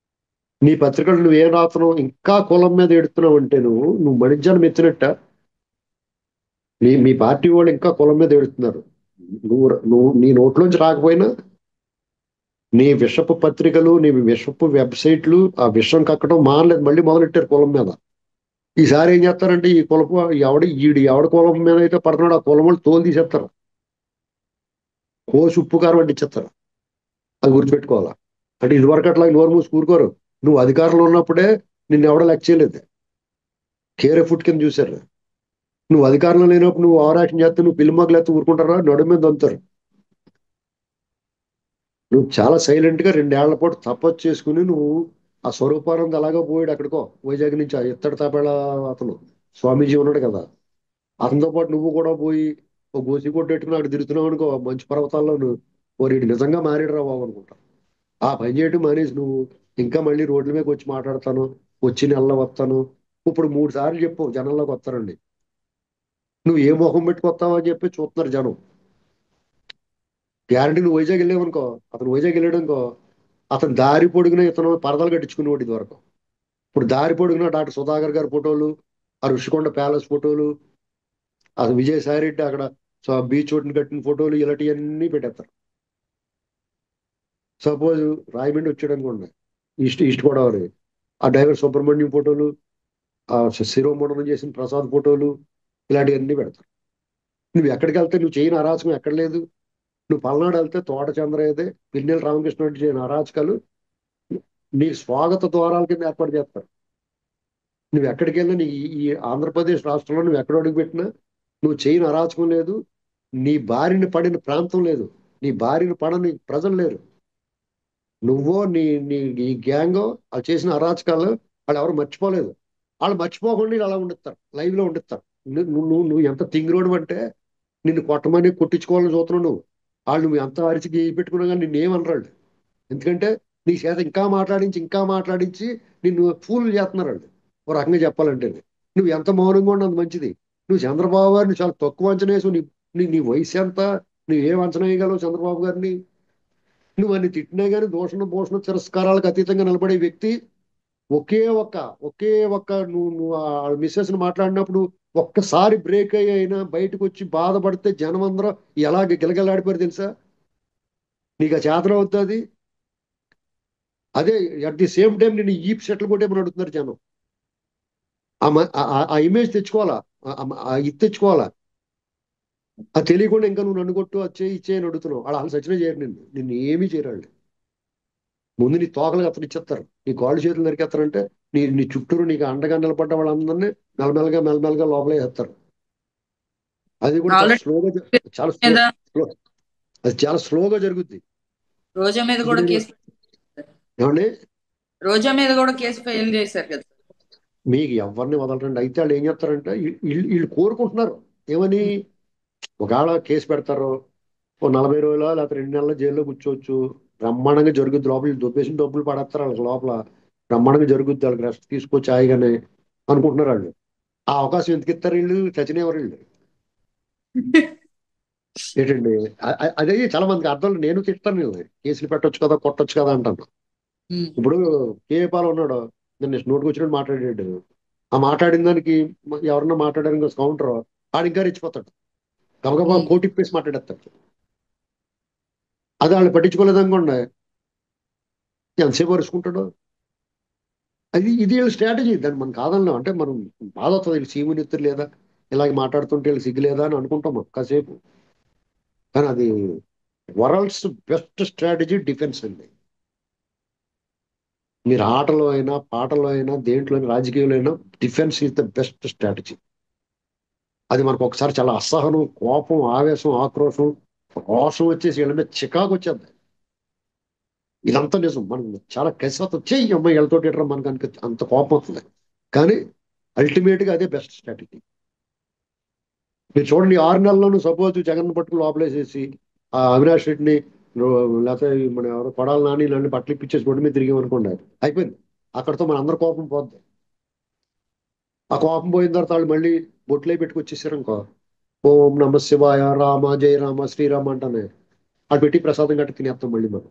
నీ పత్రికలు నువ్వేం రాస్తున్నావు, ఇంకా కులం మీద ఎడుతున్నావు అంటే నువ్వు మణిజ్యాన్ని మెచ్చినట్ట. మీ పార్టీ వాళ్ళు ఇంకా కులం మీద ఎడుతున్నారు. నువ్వు నీ నోట్లోంచి రాకపోయినా నీ విషపు పత్రికలు, నీ విషపు వెబ్సైట్లు ఆ విషం కక్కడం మానలేదు, మళ్ళీ మొదలెట్టారు కులం మీద. ఈసారి ఏం చేస్తారంటే ఈ కులపు ఎవడ కులం మీద అయితే పడుతున్నాడు ఆ కులం వాళ్ళు తోలు తీసేస్తారు, కోసి ఉప్పు కారం వడ్డిచ్చేస్తారు. అది గుర్తుపెట్టుకోవాలా. అంటే ఇదివరకు అట్లా నోరు మూసి కూరుకోరు. నువ్వు అధికారంలో ఉన్నప్పుడే నిన్ను ఎవడో లెక్క చేయలేదు, కేరే ఫుడ్ కింద చూశారు. నువ్వు అధికారంలో లేనప్పుడు నువ్వు ఓవర్ యాక్షన్ చేస్తే, నువ్వు పిల్లి లేకపోతే ఊరుకుంటారా, నడుము మీద దంతారు. నువ్వు చాలా సైలెంట్ గా 2 ఏళ్ల పాటు తపస్సు చేసుకుని నువ్వు ఆ స్వరూపానంద అలాగా పోయాడు ఎక్కడికో వైజాగ్ నుంచి, ఆ ఇత్తడి తాపేళ అతను స్వామీజీ ఉన్నాడు కదా, అతనితో పాటు నువ్వు కూడా పోయి ఒక గోసి కొట్టేట్టుకుని అక్కడ తిరుగుతున్నావు అనుకో మంచి పర్వతాల్లో, నువ్వు ఓ నిజంగా మారేడు బాబు అనుకుంటా. ఆ పని చేయటం మానేసి నువ్వు ఇంకా మళ్ళీ రోడ్ల మీదకి వచ్చి మాట్లాడతాను, వచ్చి నెలలో వస్తాను. ఇప్పుడు 3 సార్లు చెప్పు జనంలోకి వస్తారండి, నువ్వు ఏ మొహం పెట్టుకొస్తావు అని చెప్పి చూస్తున్నారు జనం. గ్యారంటీ నువ్వు వైజాగ్ వెళ్ళావనుకో, అతను వైజాగ్ వెళ్ళాడు అనుకో, అతను దారి పొడుగున ఇతను పరదాలు కట్టించుకునేవాడు ఇది వరకు. ఇప్పుడు దారి పొడుగున డాక్టర్ సుధాకర్ గారి ఫోటోలు, ఆ ఋషికొండ ప్యాలెస్ ఫోటోలు, అసలు విజయసాయి రెడ్డి అక్కడ బీచ్ ఒడ్డున కట్టిన ఫోటోలు ఇలాంటివన్నీ పెట్టేస్తారు. సపోజ్ రాయమండ్రి వచ్చాడు అనుకోండి, ఈస్ట్ గోదావరి, ఆ డ్రైవర్ సుబ్రహ్మణ్యం ఫోటోలు, ఆ శిరోమండనం చేసిన ప్రసాద్ ఫోటోలు, ఇలాంటివన్నీ పెడతారు. నువ్వు ఎక్కడికి వెళ్తే నువ్వు చేయని అరాచకం ఎక్కడ లేదు. నువ్వు పల్నాడు వెళ్తే తోట చంద్రయ్యదే, పిన్నెల రామకృష్ణ రెడ్డి చేయని అరాచకాలు నీ స్వాగత ద్వారాల కింద ఏర్పాటు చేస్తారు. నువ్వు ఎక్కడికి వెళ్ళినా నీ ఈ ఆంధ్రప్రదేశ్ రాష్ట్రంలో నువ్వు ఎక్కడ అడుగు పెట్టినా నువ్వు చేయని అరాచకం లేదు, నీ బారిన పడిన ప్రాంతం లేదు, నీ బారిన పడని ప్రజలు లేరు. నువ్వో నీ నీ ఈ గ్యాంగో వాళ్ళు చేసిన అరాచకాలు వాళ్ళు ఎవరు మర్చిపోలేదు. వాళ్ళు మర్చిపోకుండా వీళ్ళు అలా ఉండిస్తారు, లైవ్ లో ఉండిస్తారు. నువ్వు ఎంత తింగిరోడు అంటే నిన్ను కొట్టమని కొట్టించుకోవాలని చూస్తున్నావు నువ్వు. వాళ్ళు నువ్వు ఎంత అరిచి గీ పెట్టుకున్నా కానీ నిన్ను ఏమనరాళ్ళు. ఎందుకంటే నీ చేత ఇంకా మాట్లాడించి నిన్ను ఫూల్ చేస్తున్నారు వాళ్ళు. ఓ రకంగా చెప్పాలంటే నువ్వు ఎంత మౌనంగా ఉన్నది మంచిది. నువ్వు చంద్రబాబు గారిని చాలా తక్కువ అంచనా వేసు. నీ నీ నీ వయసు ఎంత, నువ్వు ఏం అంచనా వేయగలవు చంద్రబాబు గారిని? నువ్వు అన్ని తిట్టినా కానీ భూషణ తిరస్కారాలకు అతీతంగా నిలబడే వ్యక్తి. ఒకే ఒక్క నువ్వు ఆ మిస్సెస్ ని మాట్లాడినప్పుడు ఒక్కసారి బ్రేక్ అయినా బయటకు వచ్చి బాధపడితే జనం అందరూ ఎలాగ గిలగిలాడిపోయారు తెలుసా? నీకు ఆ చేతన అవుతుంది. అదే అట్ ది సేమ్ టైం నేను ఈప్ సెటిల్ కొట్టేమని అడుగుతున్నారు జనం. ఆ ఇమేజ్ తెచ్చుకోవాలా, ఇది తెచ్చుకోవాలా. అది తెలియకుండా ఇంకా నువ్వు నన్ను కొట్టు అది చేయి ఇచ్చేయని అడుగుతున్నావు. వాళ్ళు సచిన చేయరు, నిన్ను ఏమీ చేయరు వాళ్ళు. ముందు నీ తోకలు కత్తరిచ్చేస్తారు, నీ కాళ్ళు చేతులు నరికేస్తారంటే నీ చుట్టూరు నీకు అండగా నిలబడ్డ వాళ్ళందరినీ మెల్లమెల్లగా లోపలే వేస్తారు. అది కూడా చాలా ఆల్రెడీ స్లోగా చాలా స్లో మీద స్లో అది చాలా స్లోగా జరుగుద్ది. రోజా మీద ఇప్పుడు కూడా నేను కేసు ఏమండి, రోజా మీద కూడా కేసు ఫైల్ చేశారు కదా. మీకు ఎవరిని వదలరండి. అయితే వాళ్ళు ఏం చేస్తారంటే వీళ్ళు కోరుకుంటున్నారు ఏమని, ఒకవేళ కేసు పెడతారు, ఓ 40 రోజుల లేకపోతే 2 నెలల జైల్లో కూర్చోవచ్చు, బ్రహ్మాండంగా జరుగుద్ది. లోపల వీళ్ళు దొబ్బేసిన డబ్బులు పడేస్తారు వాళ్ళకి లోపల, బ్రహ్మాండంగా జరుగుద్ది, వాళ్ళకి రెస్ట్ తీసుకొచ్చి హాయిగానే అనుకుంటున్నారు వాళ్ళు. ఆ అవకాశం ఎందుకు ఇస్తారు వీళ్ళు? చచ్చినవారు వీళ్ళు ఏంటండి. అదే చాలా మందికి అర్థం. నేను తిట్టాను వీళ్ళని, కేసులు పెట్టొచ్చు కదా కొట్టొచ్చు కదా అంటాను. ఇప్పుడు కేఏ పాల్ ఉన్నాడు, నేను నోటికి వచ్చినట్టు మాట్లాడాడు. ఆ మాట్లాడిన దానికి ఎవరన్నా మాట్లాడారు కౌంటర్, ఆడు ఇంకా రెచ్చిపోతాడు, గబగబా కోటిప్పేసి మాట్లాడేస్తాడు. అదే వాళ్ళు పట్టించుకోలేదు అనుకోండి, ఎంతసేపు అరుచుకుంటాడు. ఇది వీళ్ళ స్ట్రాటజీ. దాన్ని మనం కాదన్నాం అంటే మనం బాధ అవుతుంది. వీళ్ళు సీమునెత్తురు లేదా, ఇలాగ మాట్లాడుతుంటే వీళ్ళు సిగ్గు లేదా అని అనుకుంటాం మనం కాసేపు. కానీ అది వరల్డ్స్ బెస్ట్ స్ట్రాటజీ డిఫెన్స్ అండి. మీరు ఆటలో అయినా పాటలో అయినా దేంట్లో అయినా రాజకీయంలో అయినా defence is the best strategy. అది మనకు ఒకసారి చాలా అసహనం, కోపం, ఆవేశం, ఆక్రోశం, రోషం వచ్చేసి వీళ్ళ మీద చికాకు వచ్చేది. ఇదంతా నిజం. మనం చాలా కసితో చెయ్యి అమ్మాయి వీళ్ళతో మనకు అంత కోపం వస్తుంది. కానీ అల్టిమేట్ గా అదే బెస్ట్ స్ట్రాటజీ. మీరు చూడండి, 6 నెలల్లోనూ సపోజ్ జగన్ పట్టుకుని లోపలేసేసి ఆ అవినాష్ రెడ్డిని లేకపోతే మన ఎవరు కొడాలి నాని ఇలాంటి బట్టలు ఇప్పించేసి రోడ్డు మీద తిరిగామనుకోండి, అయిపోయింది. అక్కడితో మన అందరి కోపం పోద్ది. ఆ కోపం పోయిన తర్వాత వాళ్ళు మళ్ళీ బొట్లే పెట్టుకొచ్చేసారు అనుకో, ఓం నమ శివాయ రామ జయ రామ శ్రీరామ అంటానే అటు పెట్టి ప్రసాదం గట్టి తినేస్తాం మళ్ళీ మనం.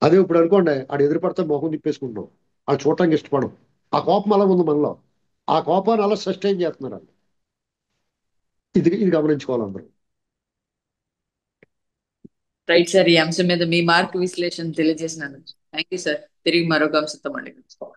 అదే ఇప్పుడు అనుకోండి, ఆడు ఎదురుపడితే మొహం తిప్పేసుకుంటున్నాం, వాళ్ళు చూడటానికి ఇష్టపడం. ఆ కోపం అలా ఉంది మనలో, ఆ కోపాన్ని అలా సస్టైన్ చేస్తున్నారు వాళ్ళు. ఇది గమనించుకోవాలి అందరూ. రైట్ సార్, ఈ అంశం మీద మీ మార్క్ విశ్లేషణ తెలియజేసినాను. Thank you sir. తిరిగి మరొక అంశంతో మళ్ళీ కలుస్తాం.